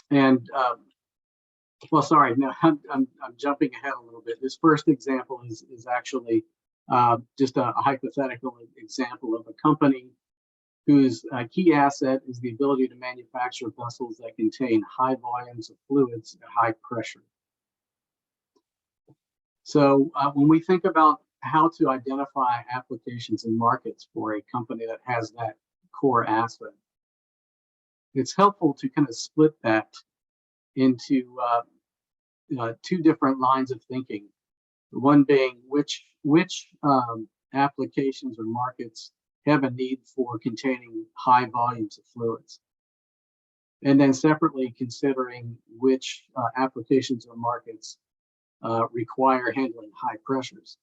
And well, sorry, no, I'm jumping ahead a little bit. This first example is actually just a hypothetical example of a company whose key asset is the ability to manufacture vessels that contain high volumes of fluids at high pressure. So when we think about how to identify applications and markets for a company that has that core asset, it's helpful to kind of split that into two different lines of thinking. One being which applications or markets have a need for containing high volumes of fluids, and then separately considering which applications or markets require handling high pressures.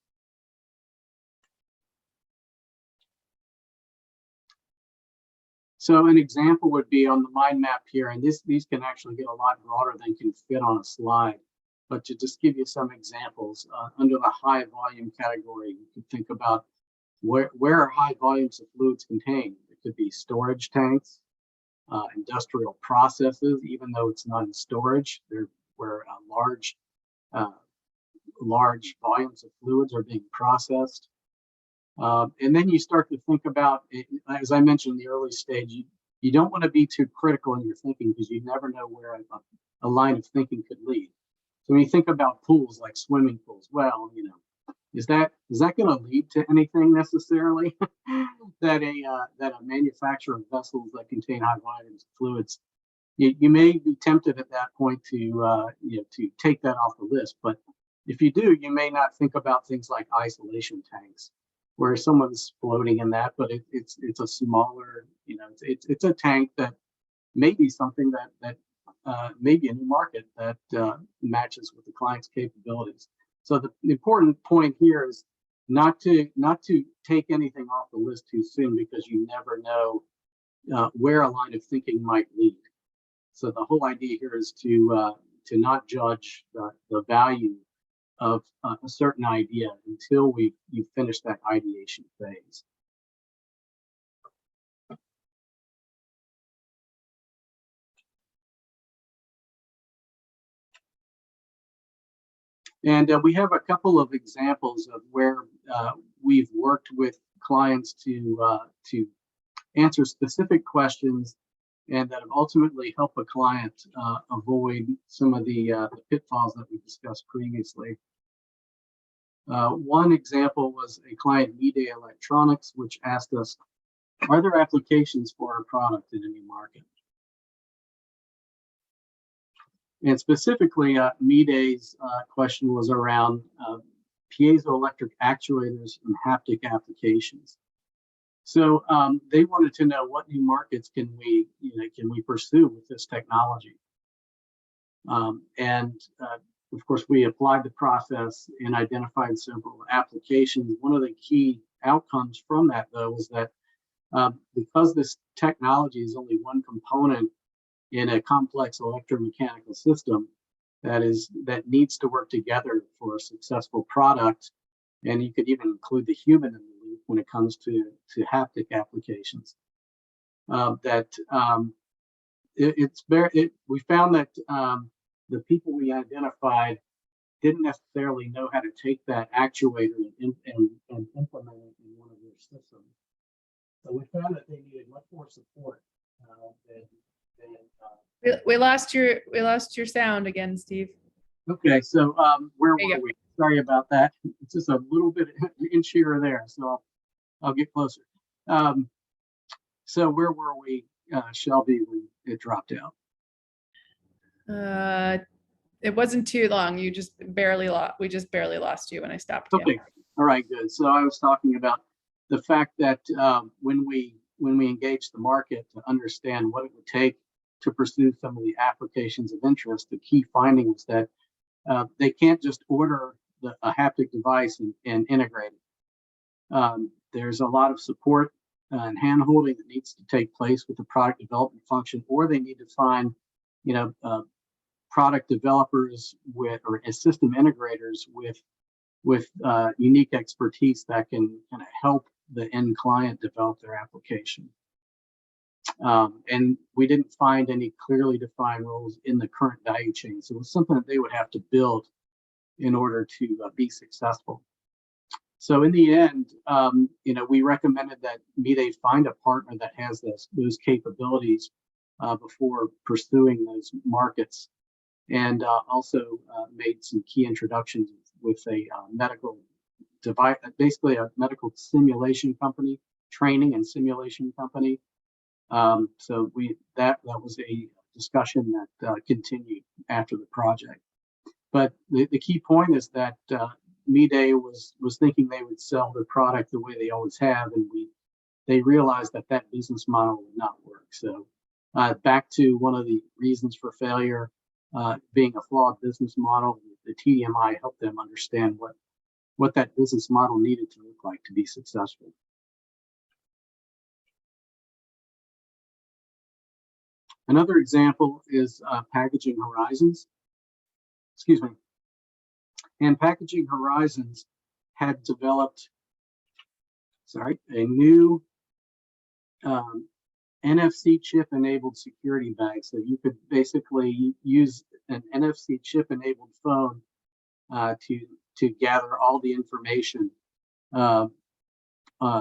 So an example would be on the mind map here, and these can actually get a lot broader than can fit on a slide. But to just give you some examples, under the high volume category, you can think about where are high volumes of fluids contained. It could be storage tanks, industrial processes, even though it's not in storage, where large volumes of fluids are being processed. And then you start to think about, as I mentioned in the early stage, you don't want to be too critical in your thinking because you never know where a line of thinking could lead. So when you think about pools like swimming pools, well, is that going to lead to anything necessarily? that a manufacturer of vessels that contain high volumes of fluids, you may be tempted at that point to take that off the list. But if you do, you may not think about things like isolation tanks, where someone's floating in that, but it's a smaller, it's a tank that may be something that may be a new market that matches with the client's capabilities. So the important point here is not to take anything off the list too soon, because you never know where a line of thinking might lead. So the whole idea here is to not judge the value of a certain idea until you finish that ideation phase. And we have a couple of examples of where we've worked with clients to answer specific questions, and that have ultimately helped a client avoid some of the pitfalls that we discussed previously. One example was a client, Meday Electronics, which asked us, are there applications for our product in any market? And specifically, Meday's question was around piezoelectric actuators and haptic applications. So they wanted to know what new markets can we pursue with this technology. Of course, we applied the process and identified several applications. One of the key outcomes from that, though, was that because this technology is only one component in a complex electromechanical system that needs to work together for a successful product, and you could even include the human in the loop when it comes to haptic applications. We found that the people we identified didn't necessarily know how to take that actuator and implement it in one of their systems. So we found that they needed much more support We lost your sound again, Steve. Okay, so where There you were we? Sorry about that. It's just a little bit an inch here or there, so I'll get closer. So where were we, Shelby, when it dropped out? It wasn't too long. We just barely lost you when I stopped you. Okay, all right, good. So I was talking about the fact that when we engaged the market to understand what it would take to pursue some of the applications of interest, the key finding was that they can't just order a haptic device and integrate it. There's a lot of support and hand-holding that needs to take place with the product development function, or they need to find, product developers or system integrators with unique expertise that can kind of help the end client develop their application. And we didn't find any clearly defined roles in the current value chain. So it was something that they would have to build in order to be successful. So in the end, we recommended that Meday find a partner that has those capabilities before pursuing those markets, and also made some key introductions with a medical device, basically a medical simulation company, training and simulation company. So that was a discussion that continued after the project. But the key point is that Meday was thinking they would sell their product the way they always have, and they realized that business model would not work. So back to one of the reasons for failure, being a flawed business model, the TDMI helped them understand what that business model needed to look like to be successful. Another example is Packaging Horizons. Excuse me. And Packaging Horizons had developed, a new NFC chip-enabled security bag. So you could basically use an NFC chip-enabled phone to gather all the information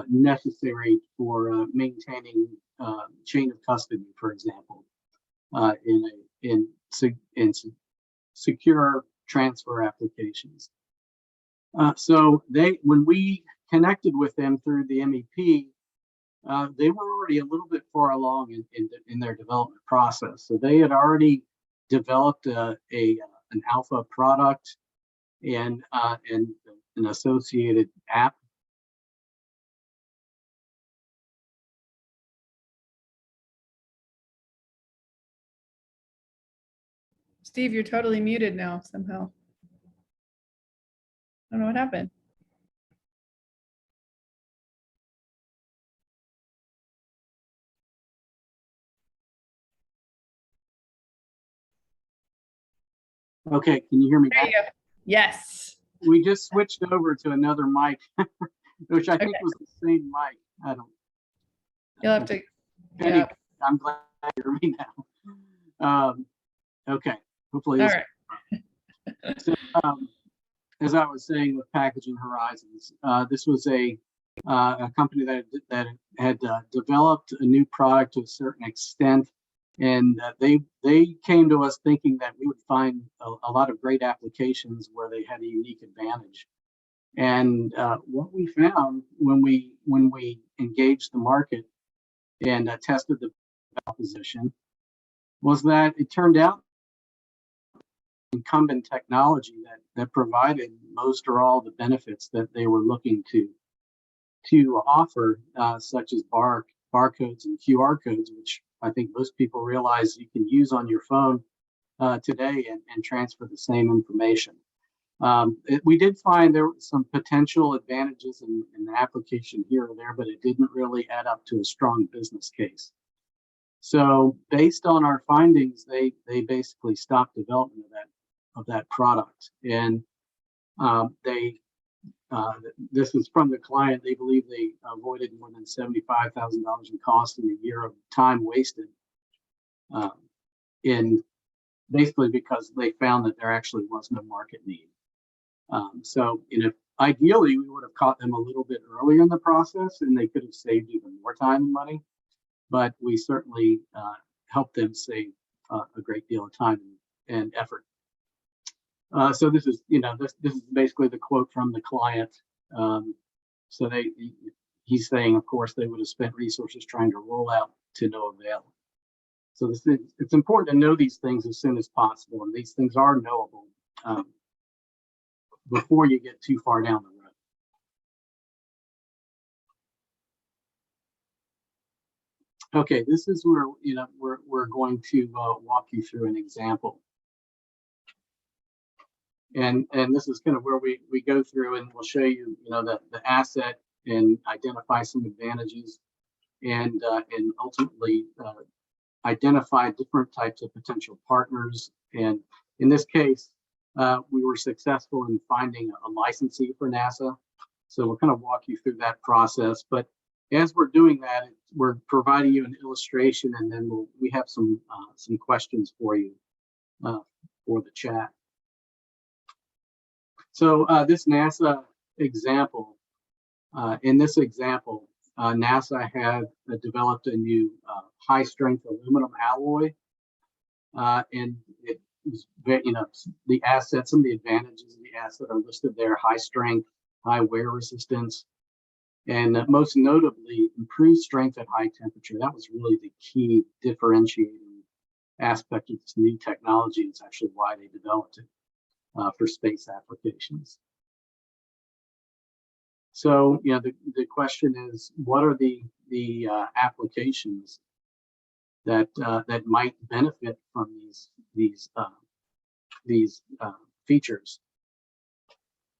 necessary for maintaining chain of custody, for example, in secure transfer applications. So when we connected with them through the MEP, they were already a little bit far along in their development process. So they had already developed an alpha product and an associated app. Steve, you're totally muted now somehow. I don't know what happened. Okay, can you hear me There back? you go. Yes. We just switched over to another mic, which I think Okay. was the same mic. I don't. You'll have to. Anyway, Yeah. I'm glad you hear me now. Okay, hopefully. All This right. So, as I was saying with Packaging Horizons, this was a company that had developed a new product to a certain extent, and they came to us thinking that we would find a lot of great applications where they had a unique advantage. And what we found when we engaged the market and tested the proposition was that it turned out incumbent technology that provided most or all the benefits that they were looking to offer, such as barcodes and QR codes, which I think most people realize you can use on your phone today and transfer the same information. We did find there were some potential advantages in the application here or there, but it didn't really add up to a strong business case. So based on our findings, they basically stopped development of that product. And this is from the client. They believe they avoided more than $75,000 in cost in a year of time wasted in basically because they found that there actually was no market need. So, ideally, we would have caught them a little bit earlier in the process and they could have saved even more time and money, but we certainly helped them save a great deal of time and effort. So this is, this is basically the quote from the client. So he's saying, of course, they would have spent resources trying to roll out to no avail. So it's important to know these things as soon as possible, and these things are knowable before you get too far down the road. Okay, this is where we're going to walk you through an example. And this is kind of where we go through and we'll show you, the asset and identify some advantages and ultimately identify different types of potential partners. And in this case, we were successful in finding a licensee for NASA. So we'll kind of walk you through that process. But as we're doing that, we're providing you an illustration, and then we have some questions for you for the chat. So this NASA example, in this example, NASA had developed a new high-strength aluminum alloy, and it was, the assets and the advantages of the asset are listed there: high strength, high wear resistance, and most notably, improved strength at high temperature. That was really the key differentiating aspect of this new technology. It's actually why they developed it for space applications. So, the question is, what are the applications that might benefit from these features?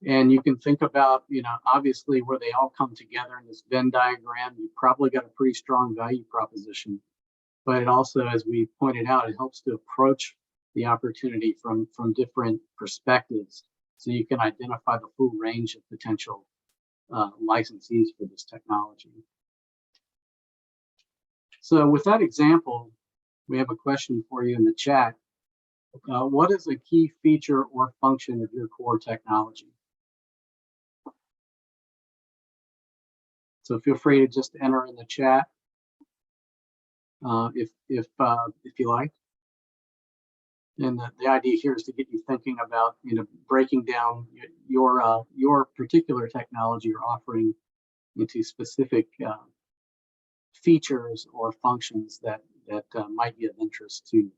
And you can think about, obviously where they all come together in this Venn diagram. You probably got a pretty strong value proposition, but it also, as we pointed out, it helps to approach the opportunity from different perspectives, so you can identify the full range of potential licensees for this technology. So with that example, we have a question for you in the chat. What is a key feature or function of your core technology? So feel free to just enter in the chat if you like. And the idea here is to get you thinking about, breaking down your particular technology you're offering into specific features or functions that might be of interest to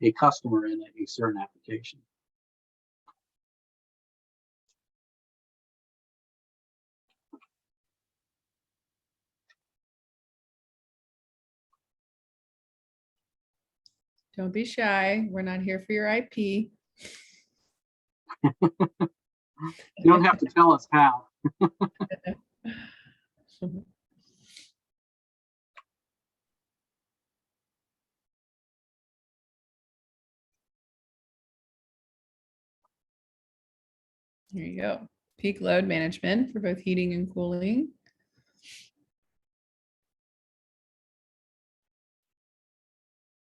a customer in a certain application. Don't be shy. We're not here for your IP. You don't have to tell us how. Here you go. Peak load management for both heating and cooling.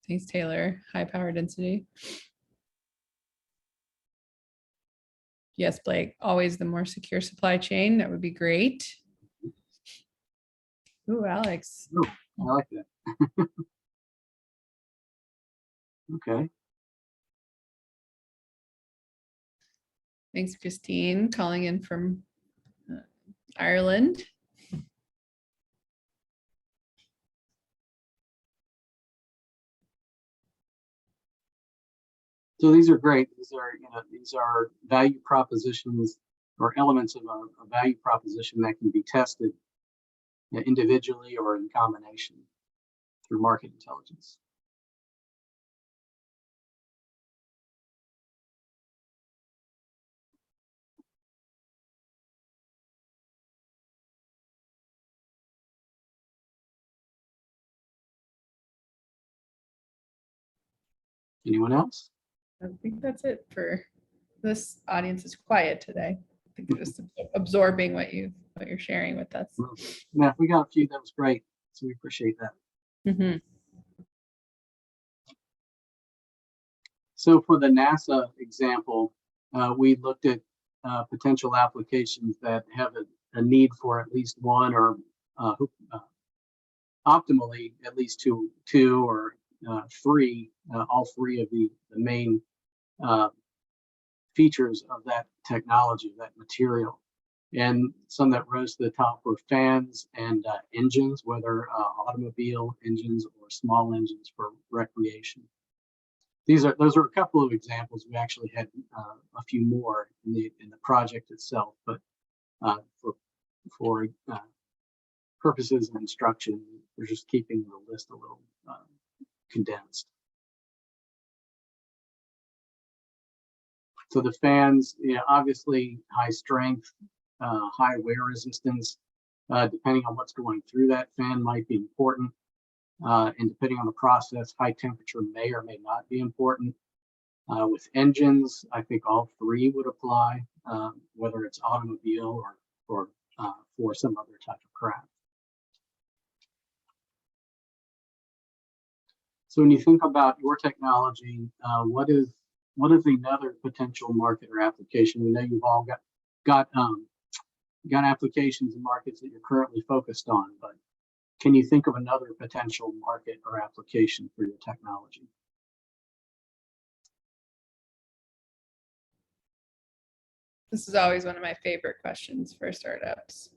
Thanks, Taylor. High power density. Yes, Blake, always the more secure supply chain. That would be great. Ooh, Alex. Ooh, I like that. Okay. Thanks, Christine, calling in from Ireland. So these are great. These are value propositions or elements of a value proposition that can be tested individually or in combination through market intelligence. Anyone else? I think that's it for this audience is quiet today. I think they're just absorbing what you're sharing with us. Yeah, if we got a few, that was great. So we appreciate that. Mm-hmm. So for the NASA example, we looked at potential applications that have a need for at least one or optimally at least two or three, all three of the main features of that technology, that material. And some that rose to the top were fans and engines, whether automobile engines or small engines for recreation. Those are a couple of examples. We actually had a few more in the project itself, but for purposes of instruction, we're just keeping the list a little condensed. So the fans, obviously high strength, high wear resistance, depending on what's going through that fan might be important. And depending on the process, high temperature may or may not be important. With engines, I think all three would apply, whether it's automobile or for some other type of craft. So when you think about your technology, what is another potential market or application? We know you've all got applications and markets that you're currently focused on, but can you think of another potential market or application for your technology? This is always one of my favorite questions for startups.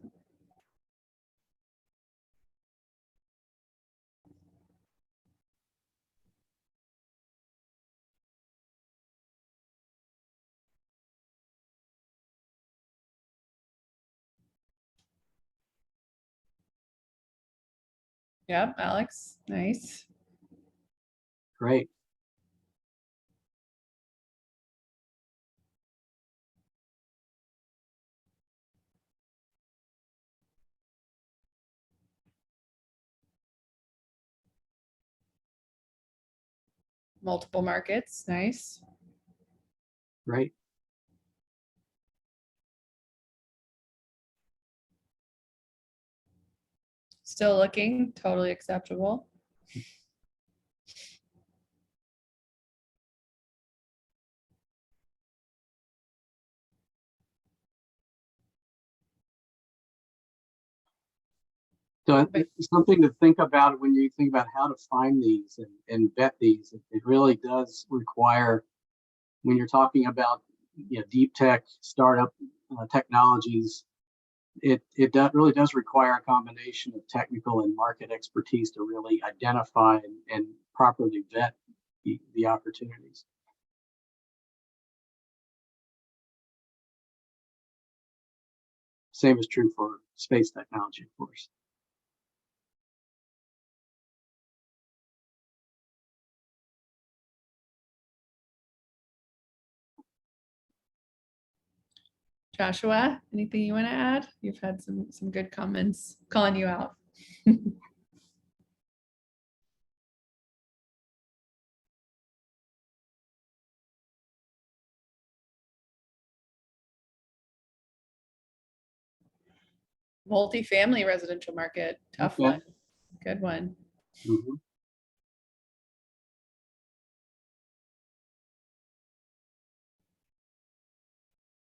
Yep, Alex, nice. Great. Multiple markets, nice. Great. Still looking, totally acceptable. So it's something to think about when you think about how to find these and vet these. It really does require, when you're talking about deep tech startup technologies, it really does require a combination of technical and market expertise to really identify and properly vet the opportunities. Same is true for space technology, of course. Joshua, anything you want to add? You've had some good comments calling you out. Multifamily residential market, tough one. Good one. Mm-hmm.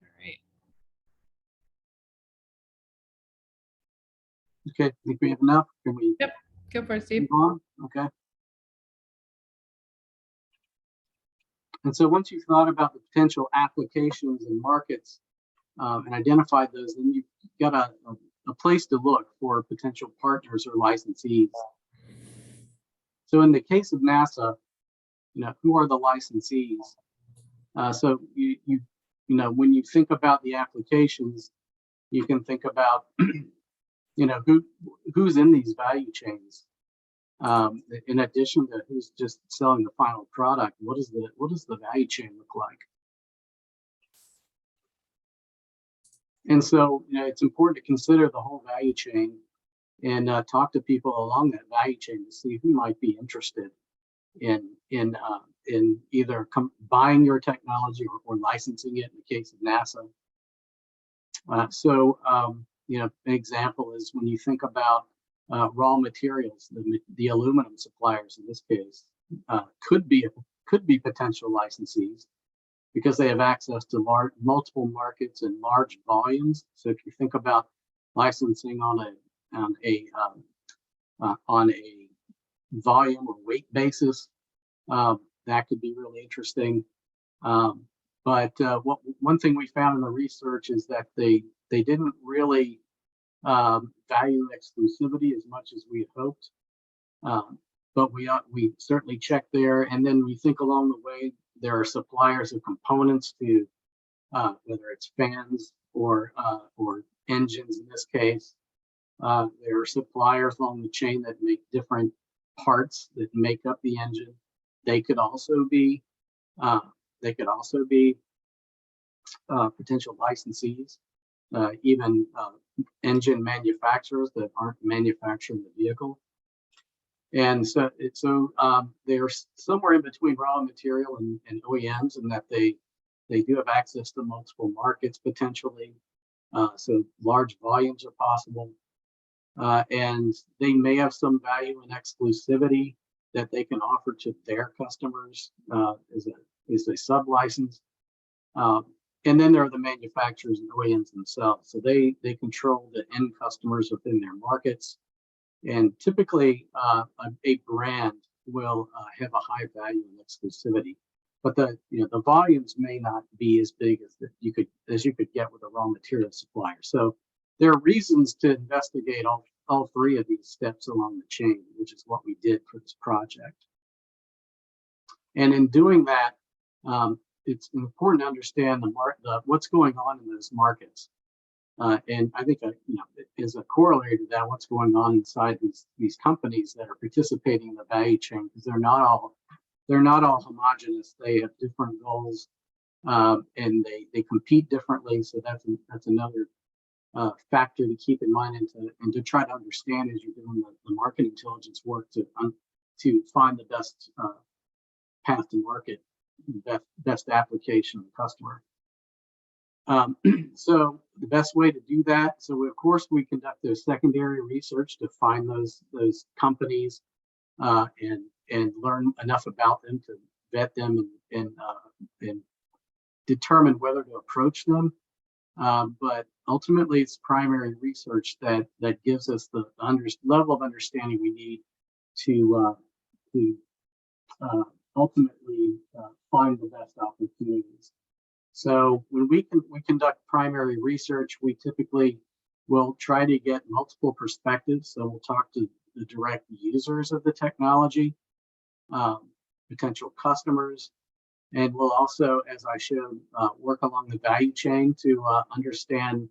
All right. Okay, I think we have enough. Can we? Yep, go for it, Steve. Move on? Okay. And so once you've thought about the potential applications and markets and identified those, then you've got a place to look for potential partners or licensees. So in the case of NASA, who are the licensees? So you know, when you think about the applications, you can think about, who's in these value chains. In addition to who's just selling the final product, what does the value chain look like? And so, it's important to consider the whole value chain and talk to people along that value chain to see who might be interested in either buying your technology or licensing it in the case of NASA. An example is when you think about raw materials, the aluminum suppliers in this case could be potential licensees because they have access to multiple markets and large volumes. So if you think about licensing on a volume or weight basis, that could be really interesting. But one thing we found in the research is that they didn't really value exclusivity as much as we had hoped. But we certainly checked there, and then we think along the way there are suppliers of components to whether it's fans or engines in this case. There are suppliers along the chain that make different parts that make up the engine. They could also be potential licensees, even engine manufacturers that aren't manufacturing the vehicle. And so they're somewhere in between raw material and OEMs, in that they do have access to multiple markets potentially. So large volumes are possible. And they may have some value in exclusivity that they can offer to their customers as a sub-license. And then there are the manufacturers and OEMs themselves. So they control the end customers within their markets. And typically, a brand will have a high value in exclusivity, but the volumes may not be as big as you could get with a raw material supplier. So there are reasons to investigate all three of these steps along the chain, which is what we did for this project. And in doing that, it's important to understand what's going on in those markets. And I think, as a corollary to that, what's going on inside these companies that are participating in the value chain, because they're not all homogenous. They have different goals, and they compete differently. So that's another factor to keep in mind and to try to understand as you're doing the market intelligence work to find the best path to market, best application of the customer. So the best way to do that, so of course we conduct those secondary research to find those companies and learn enough about them to vet them and determine whether to approach them. But ultimately, it's primary research that gives us the level of understanding we need to ultimately find the best opportunities. So when we conduct primary research, we typically will try to get multiple perspectives. So we'll talk to the direct users of the technology, potential customers, and we'll also, as I showed, work along the value chain to understand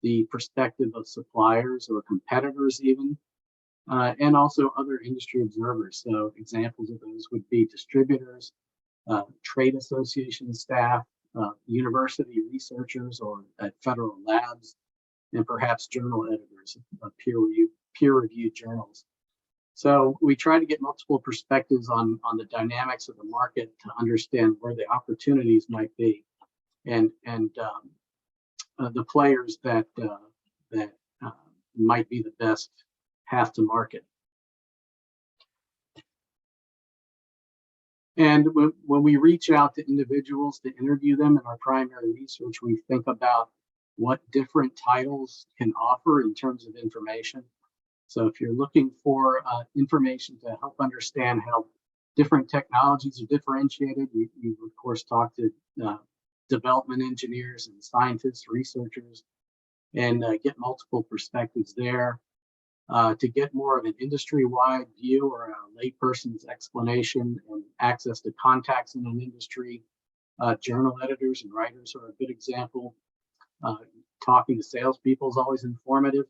the perspective of suppliers or competitors even, and also other industry observers. So examples of those would be distributors, trade association staff, university researchers or at federal labs, and perhaps journal editors of peer-reviewed journals. So we try to get multiple perspectives on the dynamics of the market to understand where the opportunities might be, and the players that might be the best path to market. And when we reach out to individuals to interview them in our primary research, we think about what different titles can offer in terms of information. So if you're looking for information to help understand how different technologies are differentiated, you of course talk to development engineers and scientists, researchers, and get multiple perspectives there. To get more of an industry-wide view or a layperson's explanation and access to contacts in an industry. Journal editors and writers are a good example. Talking to salespeople is always informative.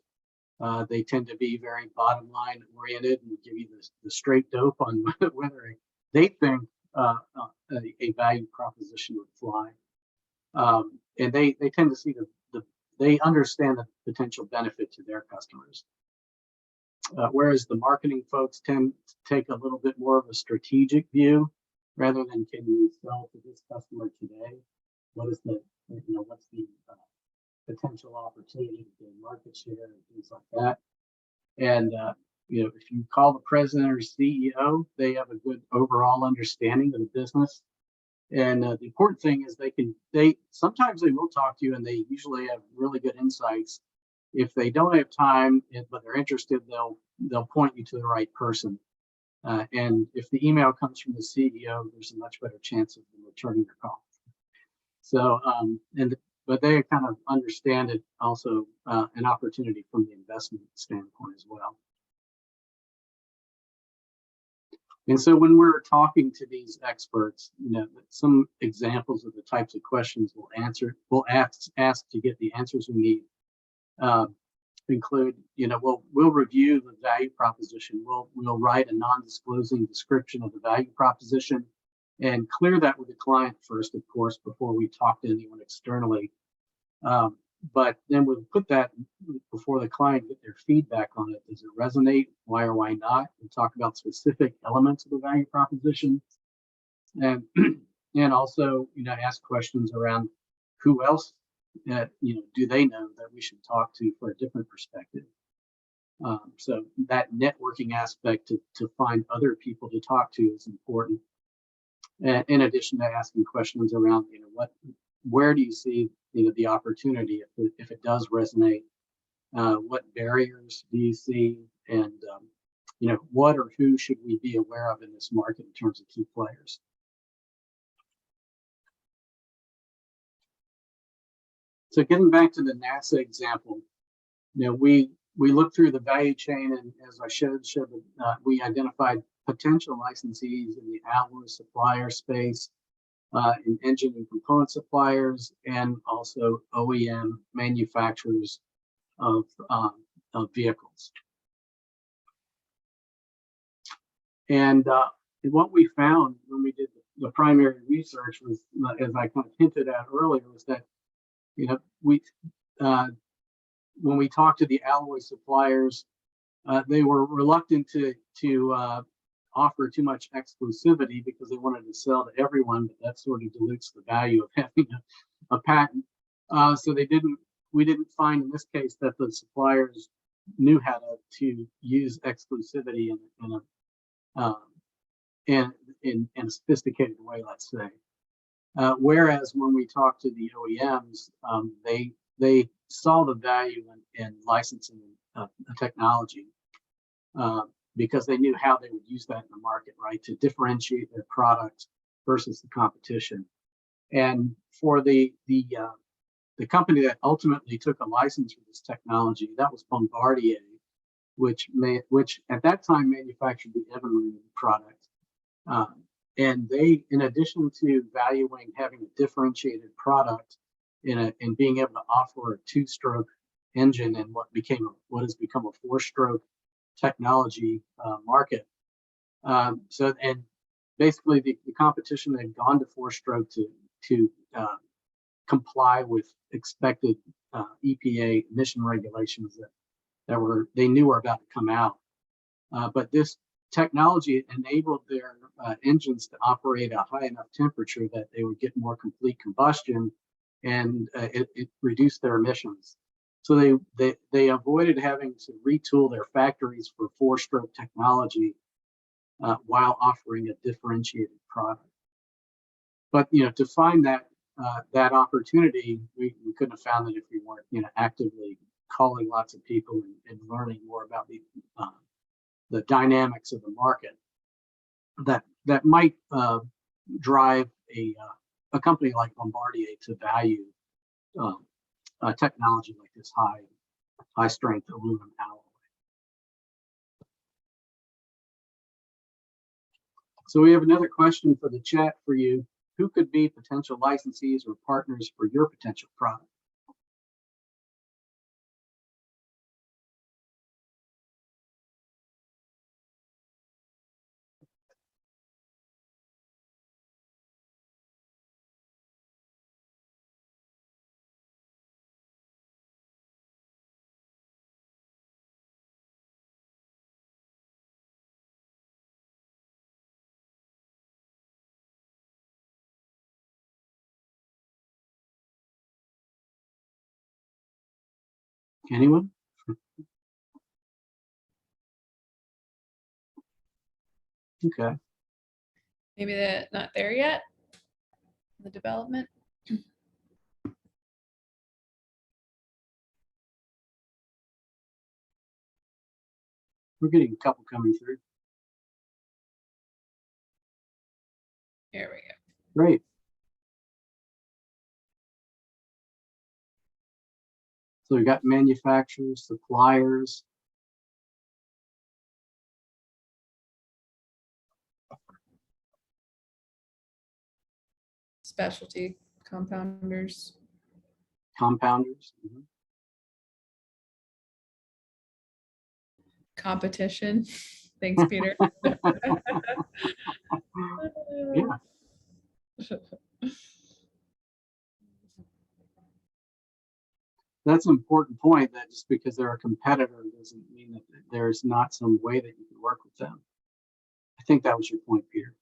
They tend to be very bottom line oriented and give you the straight dope on whether they think a value proposition would fly. And they tend to see they understand the potential benefit to their customers. Whereas the marketing folks tend to take a little bit more of a strategic view rather than can you sell to this customer today? What is the, what's the potential opportunity to gain market share and things like that. And, if you call the president or CEO, they have a good overall understanding of the business. And the important thing is sometimes they will talk to you and they usually have really good insights. If they don't have time, but they're interested, they'll point you to the right person. And if the email comes from the CEO, there's a much better chance of them returning your call. So, but they kind of understand it also an opportunity from the investment standpoint as well. And so when we're talking to these experts, some examples of the types of questions we'll ask to get the answers we need. Include, we'll review the value proposition. We'll write a non-disclosing description of the value proposition and clear that with the client first, of course, before we talk to anyone externally. But then we'll put that before the client, get their feedback on it. Does it resonate? Why or why not? We'll talk about specific elements of the value proposition, and also ask questions around who else do they know that we should talk to for a different perspective. So that networking aspect to find other people to talk to is important. In addition to asking questions around where do you see the opportunity if it does resonate? What barriers do you see? And what or who should we be aware of in this market in terms of key players? So getting back to the NASA example, we looked through the value chain, and as I showed we identified potential licensees in the alloy supplier space, in engine and component suppliers, and also OEM manufacturers of vehicles. And what we found when we did the primary research was, as I kind of hinted at earlier, was that when we talked to the alloy suppliers, they were reluctant to offer too much exclusivity because they wanted to sell to everyone, but that sort of dilutes the value of having a patent. So we didn't find in this case that the suppliers knew how to use exclusivity in a sophisticated way, let's say. Whereas when we talked to the OEMs, they saw the value in licensing a technology because they knew how they would use that in the market, right, to differentiate their product versus the competition. And for the company that ultimately took a license for this technology, that was Bombardier, which at that time manufactured the Evinrude product. And they, in addition to valuing having a differentiated product in being able to offer a two-stroke engine in what has become a four-stroke technology market. So basically the competition had gone to four-stroke to comply with expected EPA emission regulations that they knew were about to come out. But this technology enabled their engines to operate at a high enough temperature that they would get more complete combustion, and it reduced their emissions. So they avoided having to retool their factories for four-stroke technology while offering a differentiated product. But to find that opportunity, we couldn't have found it if we weren't actively calling lots of people and learning more about the dynamics of the market that might drive a company like Bombardier to value a technology like this high strength aluminum alloy. So we have another question for the chat for you. Who could be potential licensees or partners for your potential product? Anyone? Okay. Maybe they're not there yet, the development. We're getting a couple coming through. Here we go. Great. So we've got manufacturers, suppliers. Specialty compounders. Compounders. Mhm. Competition. Thanks, Peter. Yeah. That's an important point, that just because they're a competitor doesn't mean that there's not some way that you can work with them. I think that was your point, Peter.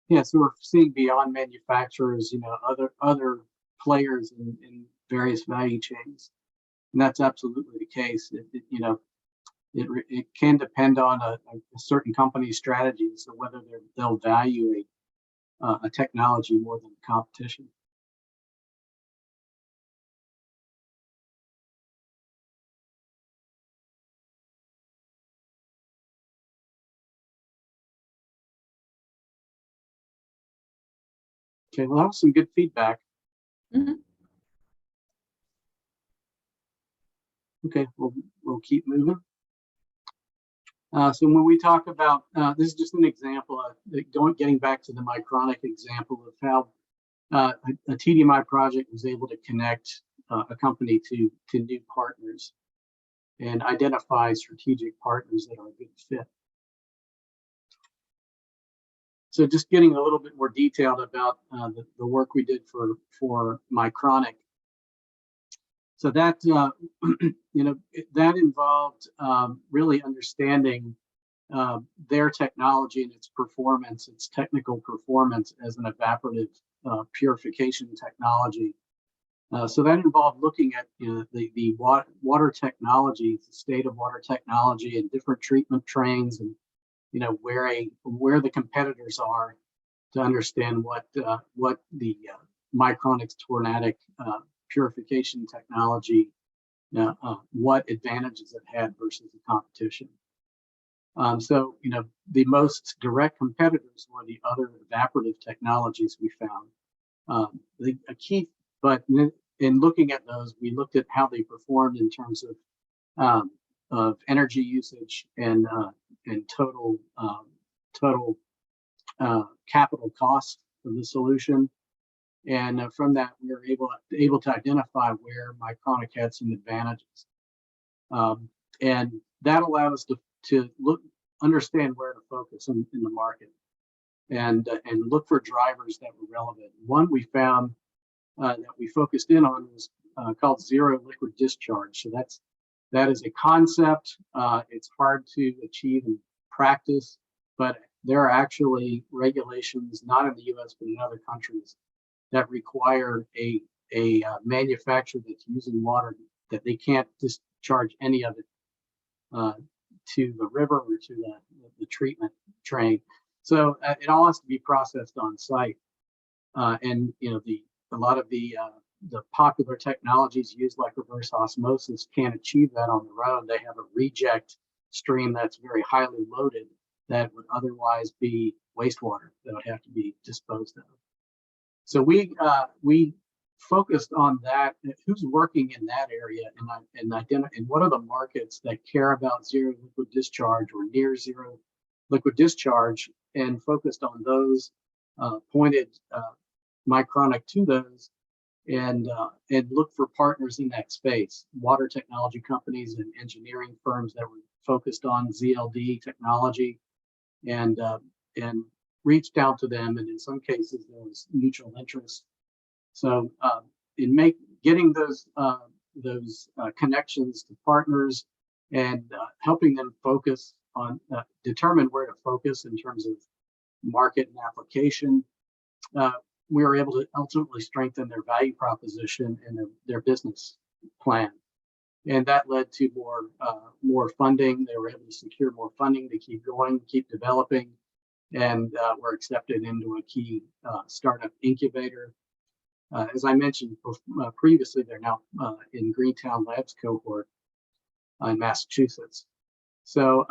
Yeah, so we're seeing beyond manufacturers, other players in various value chains, and that's absolutely the case. It can depend on a certain company's strategy, so whether they'll value a technology more than competition. Okay, well, that was some good feedback. Mhm. Okay, we'll keep moving. So when we talk about, this is just an example of getting back to the Micronic example of how a TDMI project was able to connect a company to new partners and identify strategic partners that are a good fit. So just getting a little bit more detailed about the work we did for Micronic. So that that involved really understanding their technology and its performance, its technical performance as an evaporative purification technology. So that involved looking at the water technology, the state of water technology, and different treatment trains, and where the competitors are, to understand what the Micronic's Tornadic purification technology, what advantages it had versus the competition. So the most direct competitors were the other evaporative technologies we found. A key, but in looking at those, we looked at how they performed in terms of energy usage and total capital cost of the solution. And from that, we were able to identify where Micronic had some advantages, and that allowed us to understand where to focus in the market, and look for drivers that were relevant. One we found that we focused in on was called zero liquid discharge. So that is a concept. It's hard to achieve in practice, but there are actually regulations, not in the U.S. but in other countries, that require a manufacturer that's using water that they can't discharge any of it to the river or to the treatment train. So it all has to be processed on site, and a lot of the the popular technologies used like reverse osmosis can't achieve that on their own. They have a reject stream that's very highly loaded that would otherwise be wastewater that would have to be disposed of. So we focused on that, who's working in that area, and what are the markets that care about zero liquid discharge or near zero liquid discharge, and focused on those, pointed Mycronic to those, and look for partners in that space, water technology companies and engineering firms that were focused on ZLD technology, and reached out to them, and in some cases there was mutual interest. So in getting those connections to partners and helping them focus on determine where to focus in terms of market and application, we were able to ultimately strengthen their value proposition and their business plan, and that led to more funding. They were able to secure more funding to keep going, keep developing, and were accepted into a key startup incubator. As I mentioned previously, they're now in Greentown Labs cohort in Massachusetts. So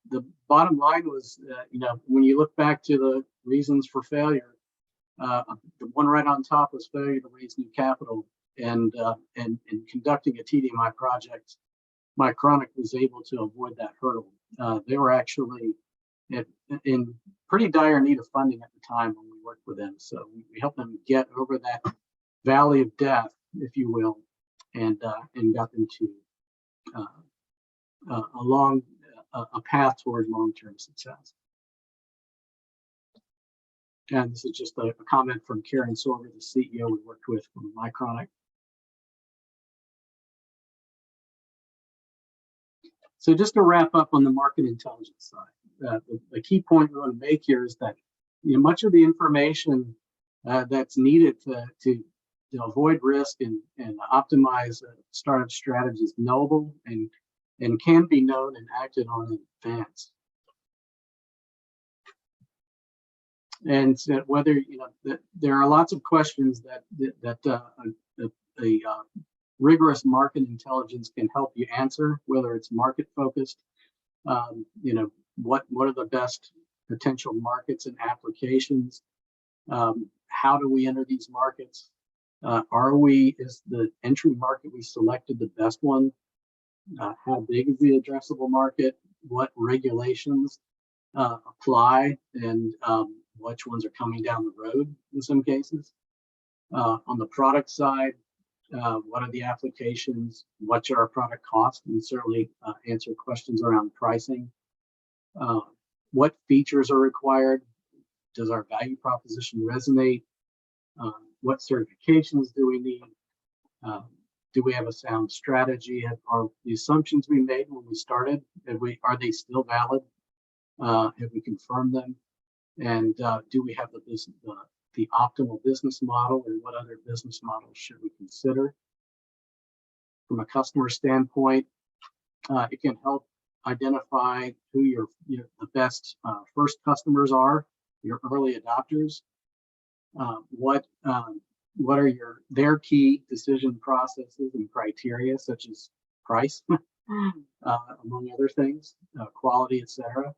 the bottom line was, when you look back to the reasons for failure, the one right on top was failure to raise new capital, and in conducting a TDMI project, Mycronic was able to avoid that hurdle. They were actually in pretty dire need of funding at the time when we worked with them. So we helped them get over that valley of death, if you will, and got them to along a path toward long-term success. And this is just a comment from Karen Sorger, the CEO we worked with from Mycronic. So just to wrap up on the market intelligence side, the key point we want to make here is that much of the information that's needed to avoid risk and optimize startup strategies is knowable and can be known and acted on in advance. And so whether there are lots of questions that a rigorous market intelligence can help you answer, whether it's market focused, what are the best potential markets and applications, how do we enter these markets, is the entry market we selected the best one, how big is the addressable market, what regulations apply, and which ones are coming down the road in some cases. On the product side, what are the applications, what's our product cost, and certainly answer questions around pricing. What features are required? Does our value proposition resonate? What certifications do we need? Do we have a sound strategy? Are the assumptions we made when we started, are they still valid? Have we confirmed them? And do we have the optimal business model, and what other business models should we consider? From a customer standpoint, it can help identify who the best first customers are, your early adopters. What are their key decision processes and criteria, such as price, among other things, quality, etc.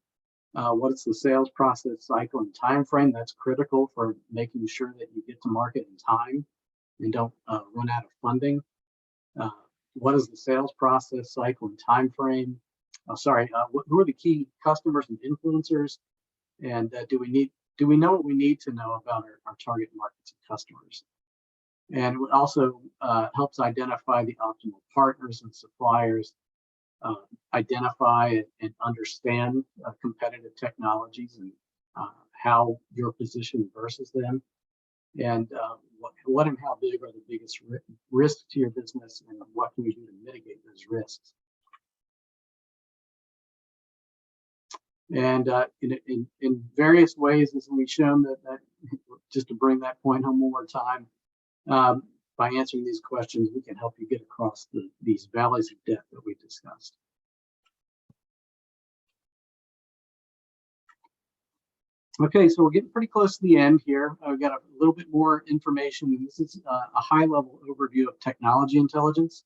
What is the sales process cycle and time frame? That's critical for making sure that you get to market in time and don't run out of funding. What is the sales process cycle and time frame? Who are the key customers and influencers? And do we know what we need to know about our target markets and customers? And it also helps identify the optimal partners and suppliers, identify and understand competitive technologies and how you're positioned versus them, and what and how big are the biggest risks to your business, and what can we do to mitigate those risks. And in various ways, as we've shown that just to bring that point home one more time, by answering these questions, we can help you get across these valleys of death that we discussed. Okay, so we're getting pretty close to the end here. I've got a little bit more information. This is a high-level overview of technology intelligence.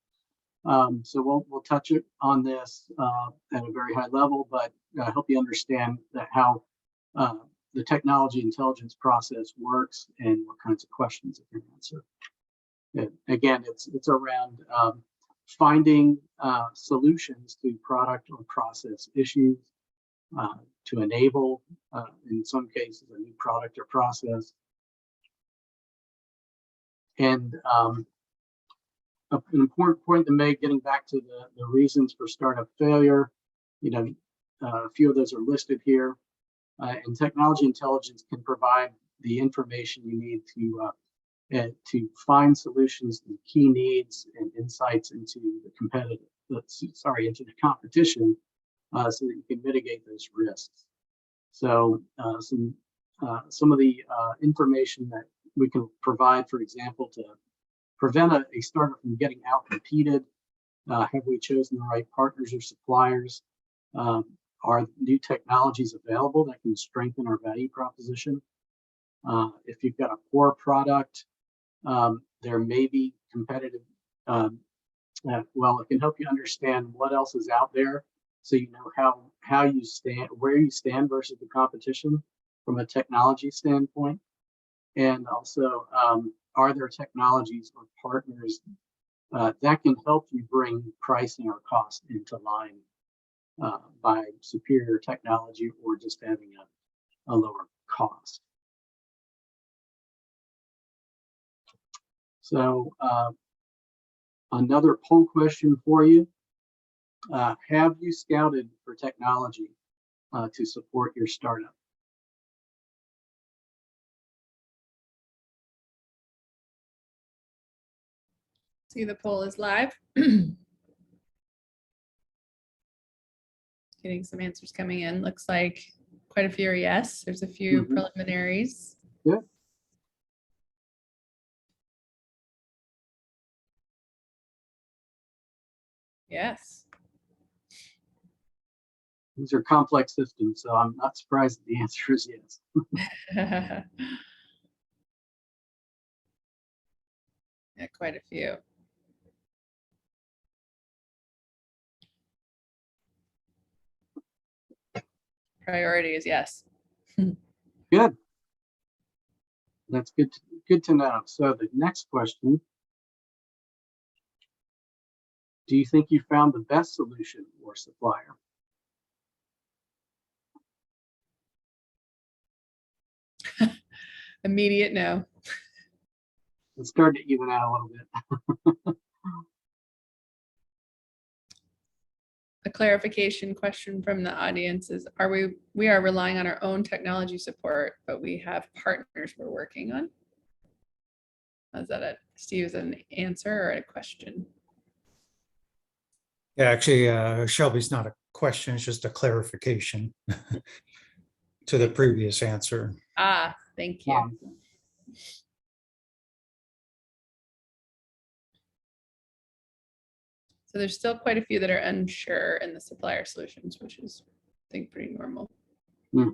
So we'll touch on this at a very high level, but I hope you understand that how the technology intelligence process works and what kinds of questions it can answer. And again, it's around finding solutions to product or process issues to enable, in some cases, a new product or process. And an important point to make, getting back to the reasons for startup failure, a few of those are listed here. And technology intelligence can provide the information you need to find solutions to key needs and insights into the competition, so that you can mitigate those risks. So some of the information that we can provide, for example, to prevent a startup from getting out-competed. Have we chosen the right partners or suppliers? Are new technologies available that can strengthen our value proposition? If you've got a poor product, there may be competitive, well, it can help you understand what else is out there, so you know how you stand, where you stand versus the competition from a technology standpoint. And also, are there technologies or partners that can help you bring pricing or cost into line by superior technology or just having a lower cost? So another poll question for you. Have you scouted for technology to support your startup? See, the poll is live. Getting some answers coming in. Looks like quite a few are yes. There's a few preliminaries. Yeah. Yes. These are complex systems, so I'm not surprised that the answer is yes. Yeah, quite a few. Priority is yes. Good. That's good to know. So the next question: do you think you found the best solution or supplier? Immediate no. It's starting to even out a little bit. A clarification question from the audience is, we are relying on our own technology support, but we have partners we're working on? Is that Steve's an answer or a question? Yeah, actually, Shelby's not a question, it's just a clarification to the previous answer. Ah, thank you. So there's still quite a few that are unsure in the supplier solutions, which is, I think, pretty normal. Mm-hmm.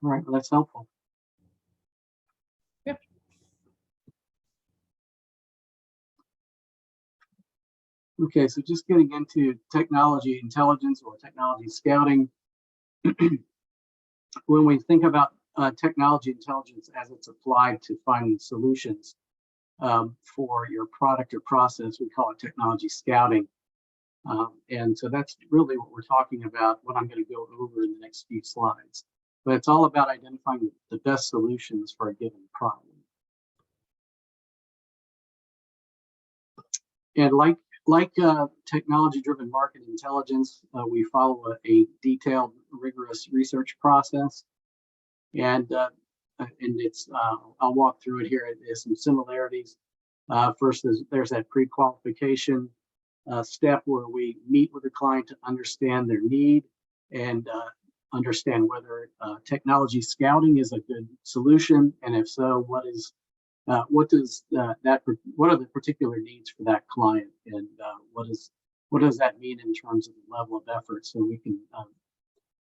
All right, well, that's helpful. Yeah. Okay, so just getting into technology intelligence or technology scouting. When we think about technology intelligence as it's applied to finding solutions for your product or process, we call it technology scouting. And so that's really what we're talking about, what I'm going to go over in the next few slides. But it's all about identifying the best solutions for a given problem. And like technology-driven market intelligence, we follow a detailed, rigorous research process. And it's, I'll walk through it here. There's some similarities. First, there's that pre-qualification step where we meet with the client to understand their need and understand whether technology scouting is a good solution, and if so, what are the particular needs for that client, and what is what does that mean in terms of the level of effort? So we can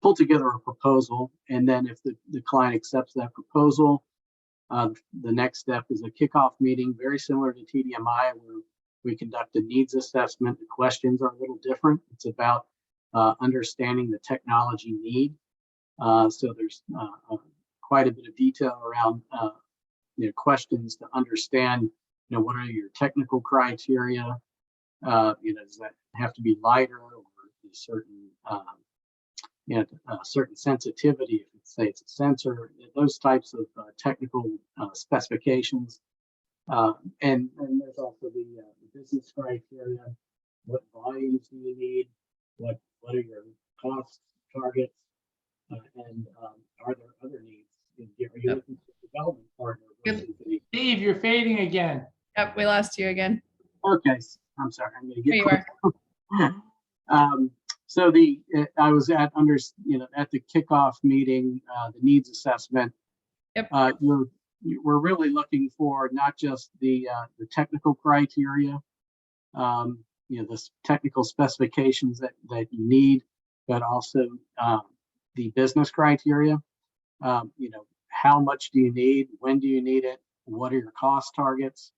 pull together a proposal, and then if the client accepts that proposal, the next step is a kickoff meeting, very similar to TDMI, where we conduct a needs assessment. The questions are a little different. It's about understanding the technology need. So there's quite a bit of detail around questions to understand, what are your technical criteria? Does that have to be lighter, or a certain certain sensitivity, if it's, say it's a sensor, those types of technical specifications. And there's also the business criteria. What volumes do you need? What are your cost targets? And are there other needs? Are you looking for a development partner? Steve, you're fading again. Yep, we lost you again. Okay, I'm sorry. I'm going to get. There you are. So I was at the kickoff meeting, the needs assessment. Yep. We're really looking for not just the technical criteria, the technical specifications that you need, but also the business criteria. How much do you need? When do you need it? What are your cost targets?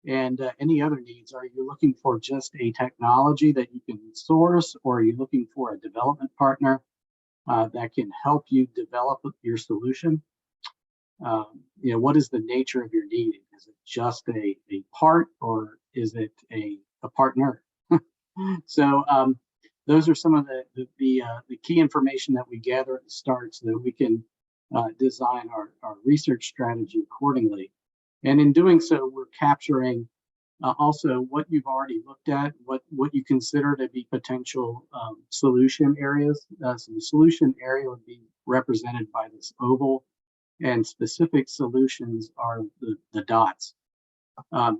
And any other needs? Are you looking for just a technology that you can source, or are you looking for a development partner that can help you develop your solution? What is the nature of your need? Is it just a part, or is it a partner? So those are some of the key information that we gather at the start, so that we can design our research strategy accordingly. And in doing so, we're capturing also what you've already looked at, what you consider to be potential solution areas. So the solution area would be represented by this oval, and specific solutions are the dots.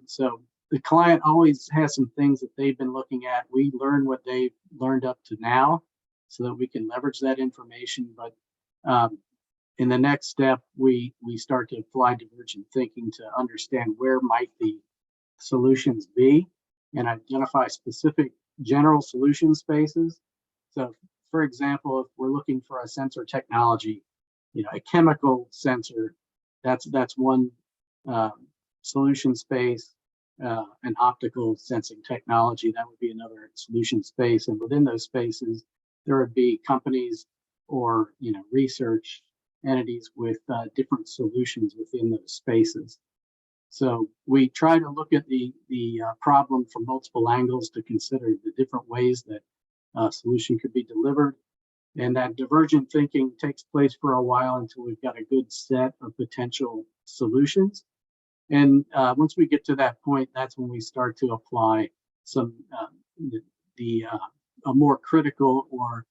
So the client always has some things that they've been looking at. We learn what they've learned up to now, so that we can leverage that information. But in the next step, we start to apply divergent thinking to understand where might the solutions be, and identify specific general solution spaces. So, for example, if we're looking for a sensor technology, a chemical sensor, that's one solution space. An optical sensing technology, that would be another solution space. And within those spaces, there would be companies or research entities with different solutions within those spaces. So we try to look at the problem from multiple angles to consider the different ways that a solution could be delivered. And that divergent thinking takes place for a while until we've got a good set of potential solutions. And once we get to that point, that's when we start to apply some a more critical or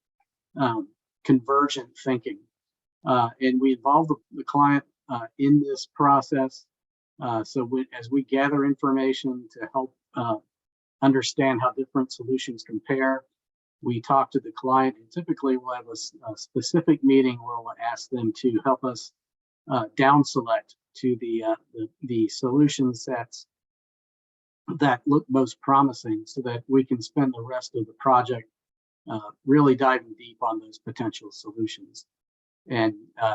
convergent thinking. And we involve the client in this process. So as we gather information to help understand how different solutions compare, we talk to the client, and typically we'll have a specific meeting where we'll ask them to help us down select to the solution sets that look most promising, so that we can spend the rest of the project really diving deep on those potential solutions. And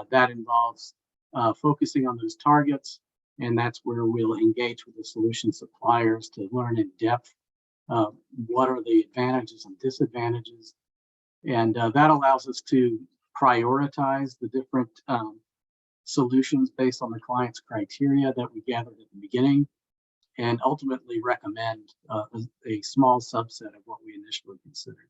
that involves focusing on those targets, and that's where we'll engage with the solution suppliers to learn in depth what are the advantages and disadvantages. And that allows us to prioritize the different solutions based on the client's criteria that we gathered at the beginning, and ultimately recommend a small subset of what we initially considered.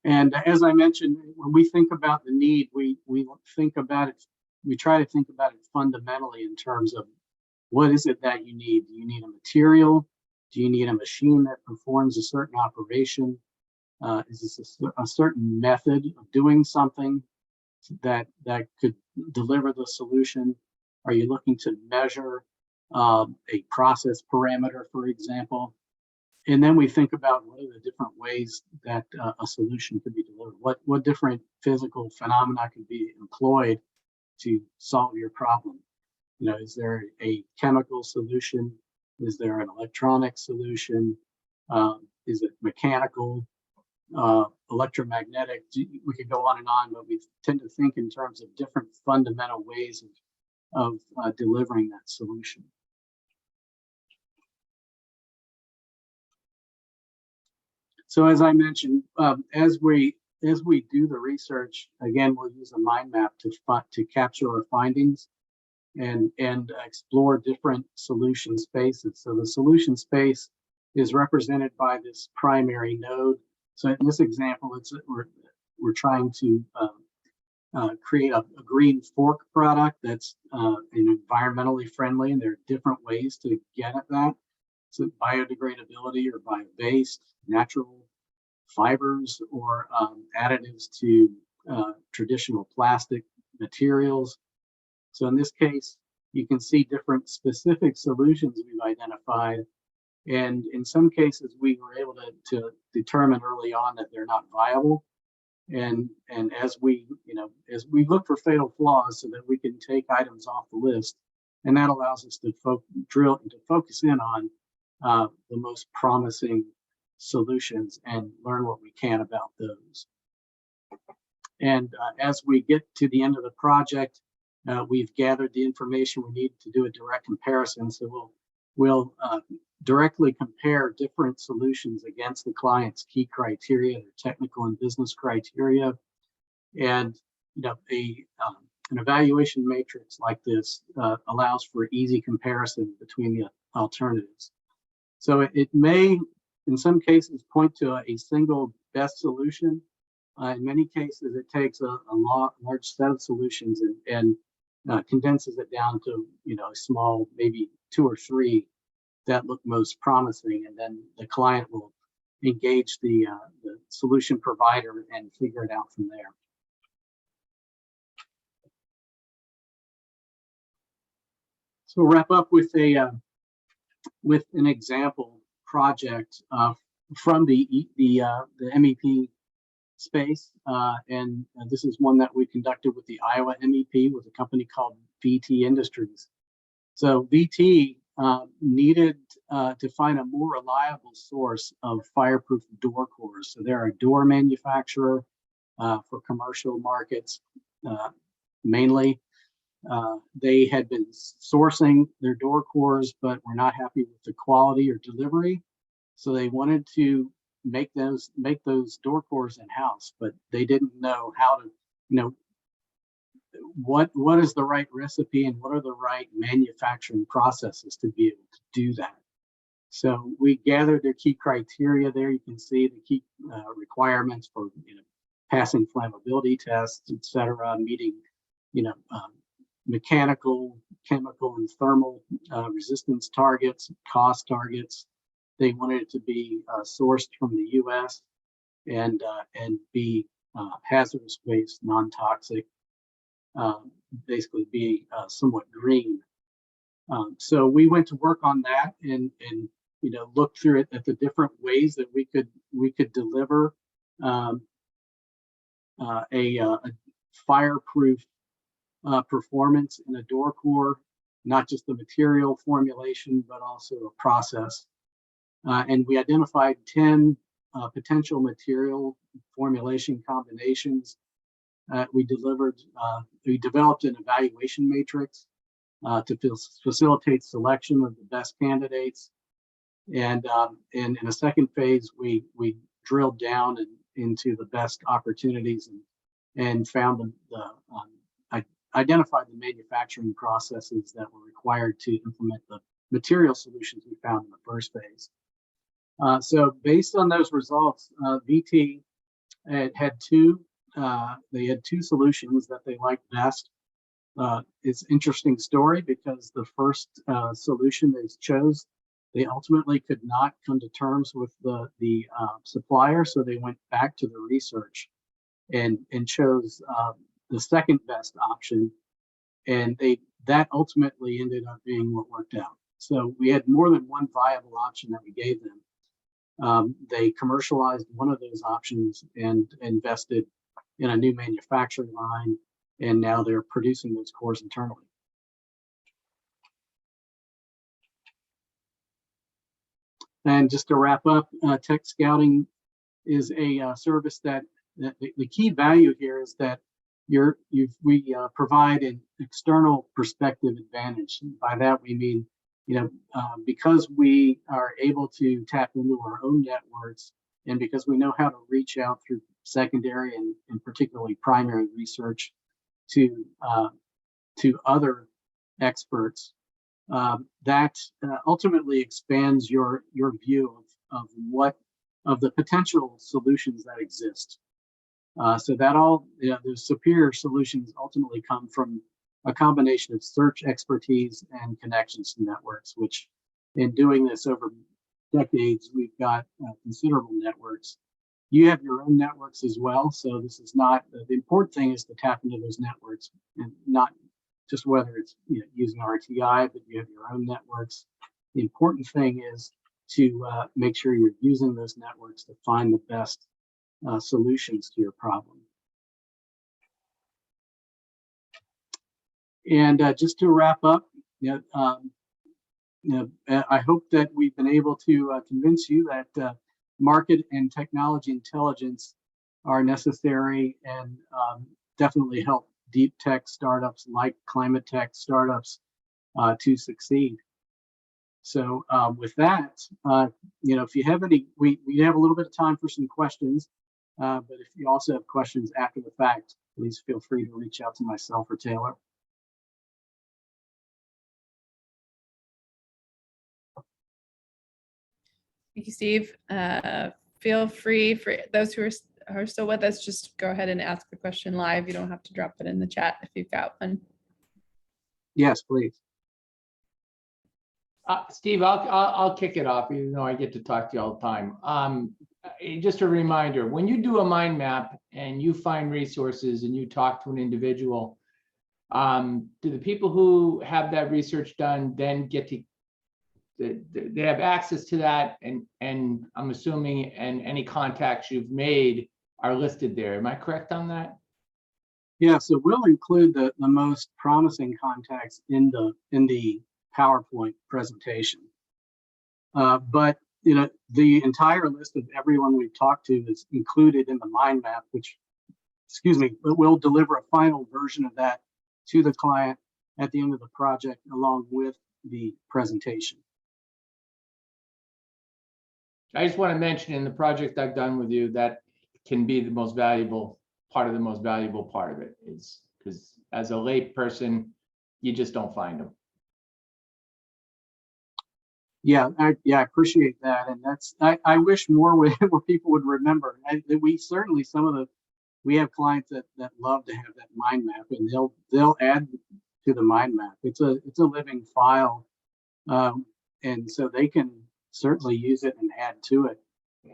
And as I mentioned, when we think about the need, we think about it, we try to think about it fundamentally in terms of what is it that you need? Do you need a material? Do you need a machine that performs a certain operation? Is this a certain method of doing something that could deliver the solution? Are you looking to measure a process parameter, for example? And then we think about what are the different ways that a solution could be delivered. What different physical phenomena could be employed to solve your problem? Is there a chemical solution Is there an electronic solution? Is it mechanical, electromagnetic? We could go on and on, but we tend to think in terms of different fundamental ways of delivering that solution. So as I mentioned, as we do the research, again, we'll use a mind map to capture our findings and explore different solution spaces. So the solution space is represented by this primary node. So in this example, we're trying to create a green fork product that's environmentally friendly, and there are different ways to get at that. So biodegradability or bio-based, natural fibers, or additives to traditional plastic materials. So in this case, you can see different specific solutions we've identified. And in some cases, we were able to determine early on that they're not viable. And as we look for fatal flaws so that we can take items off the list, and that allows us to focus in on the most promising solutions and learn what we can about those. And as we get to the end of the project, we've gathered the information we need to do a direct comparison. So we'll directly compare different solutions against the client's key criteria, their technical and business criteria. And an evaluation matrix like this allows for easy comparison between the alternatives. So it may, in some cases, point to a single best solution. In many cases, it takes a large set of solutions and condenses it down to a small, maybe 2 or 3 that look most promising, and then the client will engage the solution provider and figure it out from there. So we'll wrap up with an example project from the MEP space, and this is one that we conducted with the Iowa MEP with a company called VT Industries. So VT needed to find a more reliable source of fireproof door cores. So they're a door manufacturer for commercial markets mainly. They had been sourcing their door cores, but were not happy with the quality or delivery. So they wanted to make those door cores in-house, but they didn't know how to, what is the right recipe and what are the right manufacturing processes to be able to do that. So we gathered their key criteria there. You can see the key requirements for passing flammability tests, et cetera, meeting mechanical, chemical, and thermal resistance targets, cost targets. They wanted it to be sourced from the U.S. and be hazardous waste, non-toxic, basically be somewhat green. So we went to work on that and looked through it at the different ways that we could deliver a fireproof performance in a door core, not just the material formulation, but also a process. And we identified 10 potential material formulation combinations. We developed an evaluation matrix to facilitate selection of the best candidates. And in a second phase, we drilled down into the best opportunities and found identified the manufacturing processes that were required to implement the material solutions we found in the first phase. So based on those results, VT had two solutions that they liked best. It's an interesting story because the first solution they chose, they ultimately could not come to terms with the supplier, so they went back to the research and chose the second best option, and that ultimately ended up being what worked out. So we had more than one viable option that we gave them. They commercialized one of those options and invested in a new manufacturing line, and now they're producing those cores internally. And just to wrap up, tech scouting is a service that the key value here is that we provide an external perspective advantage. And by that we mean, because we are able to tap into our own networks, and because we know how to reach out through secondary and particularly primary research to other experts, that ultimately expands your view of the potential solutions that exist. So that the superior solutions ultimately come from a combination of search expertise and connections to networks, which in doing this over decades, we've got considerable networks. You have your own networks as well. So this is not, the important thing is to tap into those networks, and not just whether it's using RTI, but you have your own networks. The important thing is to make sure you're using those networks to find the best solutions to your problem. And just to wrap up, I hope that we've been able to convince you that market and technology intelligence are necessary and definitely help deep tech startups like ClimateTech startups to succeed. So with that, if you have any, we have a little bit of time for some questions, but if you also have questions after the fact, please feel free to reach out to myself or Taylor. Thank you, Steve. Feel free for those who are still with us, just go ahead and ask the question live. You don't have to drop it in the chat if you've got one. Yes, please. Steve, I'll kick it off, even though I get to talk to you all the time. Just a reminder, when you do a mind map and you find resources and you talk to an individual, do the people who have that research done then get to, they have access to that, and I'm assuming, and any contacts you've made are listed there. Am I correct on that? Yeah, so we'll include the most promising contacts in the PowerPoint presentation. But the entire list of everyone we've talked to is included in the mind map, which, we'll deliver a final version of that to the client at the end of the project along with the presentation. I just want to mention, in the project I've done with you, that can be the most valuable part of it, is because as a lay person, you just don't find them. Yeah, I appreciate that, and that's I wish more people would remember. We have clients that love to have that mind map, and they'll add to the mind map. It's a living file, and so they can certainly use it and add to it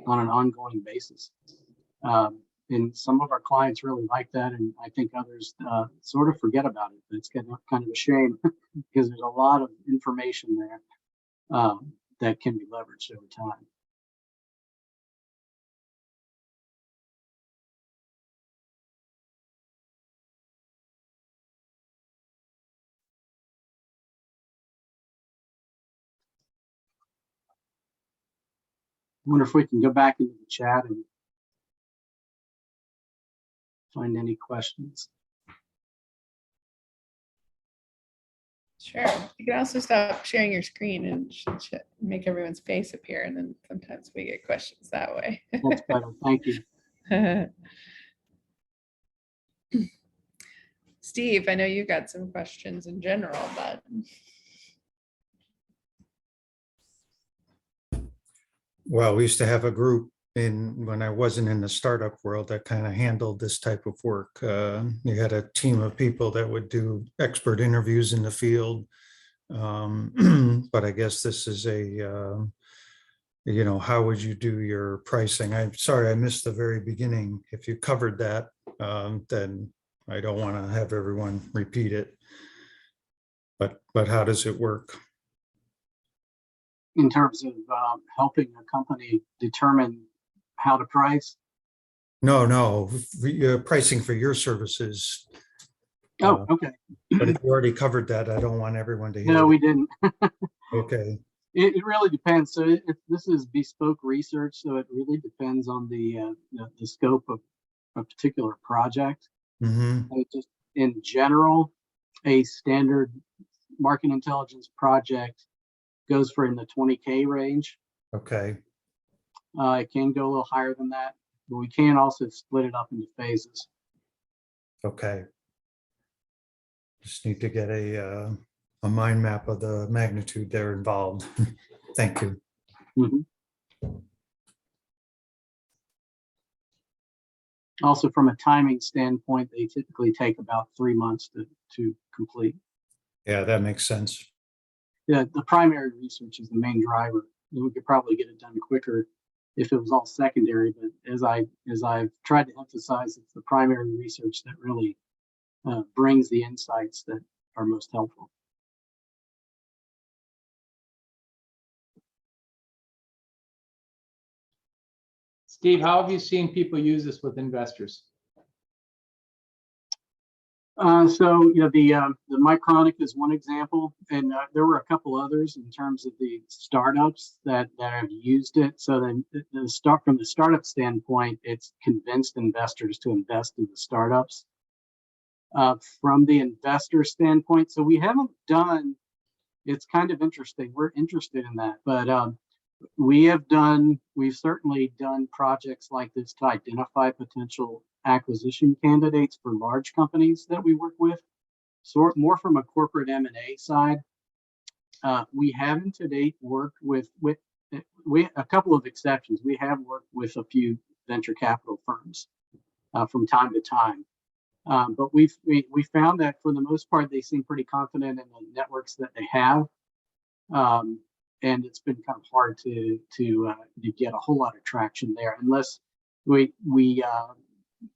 on an ongoing basis. And some of our clients really like that, and I think others sort of forget about it. It's kind of a shame because there's a lot of information there that can be leveraged over time. I wonder if we can go back into the chat and find any questions. Sure. You can also stop sharing your screen and make everyone's face appear, and then sometimes we get questions that way. That's better. Thank you. Steve, I know you got some questions in general, but. Well, we used to have a group when I wasn't in the startup world that kind of handled this type of work. You had a team of people that would do expert interviews in the field. But I guess this is how would you do your pricing? I'm sorry, I missed the very beginning. If you covered that, then I don't want to have everyone repeat it. But how does it work? In terms of helping a company determine how to price? No, pricing for your services. Oh, okay. But if you already covered that, I don't want everyone to hear. No, we didn't. Okay. It really depends. So this is bespoke research, so it really depends on the scope of a particular project. Mhm. Just in general, a standard market intelligence project goes for in the 20K range. Okay, It can go a little higher than that, but we can also split it up into phases. okay. Just need to get a mind map of the magnitude they're involved. Thank you. Mhm. Also, from a timing standpoint, they typically take about 3 months to complete. Yeah, that makes sense. Yeah, the primary research is the main driver. We could probably get it done quicker if it was all secondary, but as I've tried to emphasize, it's the primary research that really brings the insights that are most helpful. Steve, how have you seen people use this with investors? So the Mycronic is one example, and there were a couple others in terms of the startups that have used it. So then from the startup standpoint, it's convinced investors to invest in the startups. From the investor standpoint, so we haven't done. It's kind of interesting. We're interested in that, but we've certainly done projects like this to identify potential acquisition candidates for large companies that we work with. So more from a corporate M&A side. We haven't to date worked with a couple of exceptions. We have worked with a few venture capital firms from time to time. But we found that for the most part, they seem pretty confident in the networks that they have. And it's been kind of hard to get a whole lot of traction there unless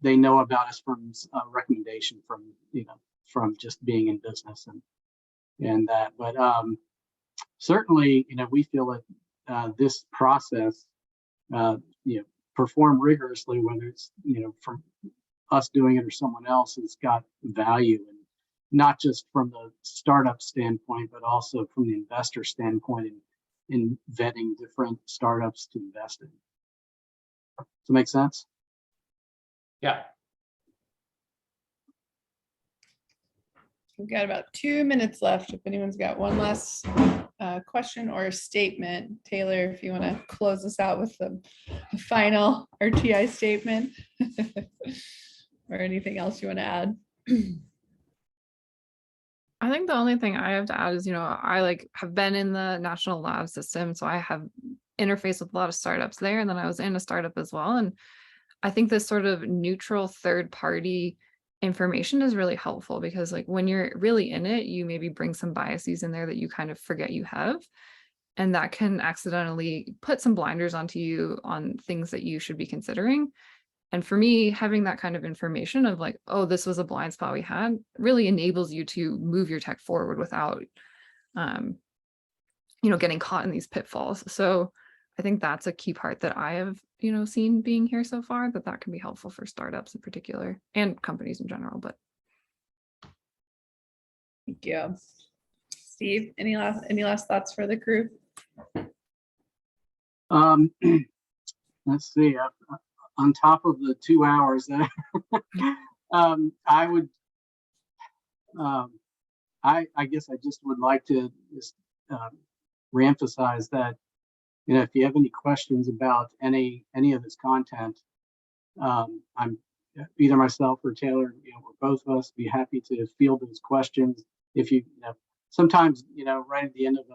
they know about us from recommendation from just being in business and that. But certainly, we feel that this process, performed rigorously, whether it's from us doing it or someone else, has got value, and not just from the startup standpoint, but also from the investor standpoint in vetting different startups to invest in. Does that make sense? Yeah. We've got about 2 minutes left. If anyone's got one last question or statement, Taylor, if you want to close us out with the final RTI statement or anything else you want to add. I think the only thing I have to add is, I have been in the national lab system, so I have interfaced with a lot of startups there, and then I was in a startup as well. And I think this sort of neutral third party information is really helpful because when you're really in it, you maybe bring some biases in there that you kind of forget you have. And that can accidentally put some blinders onto you on things that you should be considering. And for me, having that kind of information of oh, this was a blind spot we had really enables you to move your tech forward without, getting caught in these pitfalls. So I think that's a key part that I have, seen being here so far, that can be helpful for startups in particular and companies in general. But Thank you. Steve, any last thoughts for the crew? Let's see. On top of the 2 hours that I would, I guess I just would like to just reemphasize that, if you have any questions about any of this content, I'm either myself or Taylor, or both of us, be happy to field those questions. If sometimes, right at the end of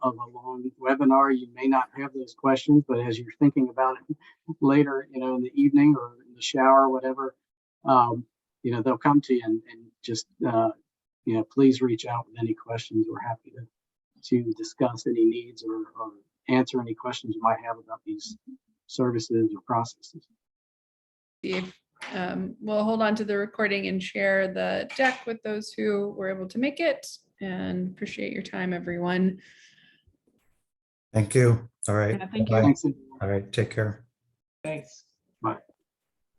a long webinar, you may not have those questions, but as you're thinking about it later, in the evening or in the shower or whatever, they'll come to you and just, please reach out with any questions. We're happy to discuss any needs or answer any questions you might have about these services or processes. Steve, we'll hold on to the recording and share the deck with those who were able to make it, and appreciate your time, everyone. Thank you. All right. yeah, thank Bye. you. Thanks. All right. Take care. Thanks.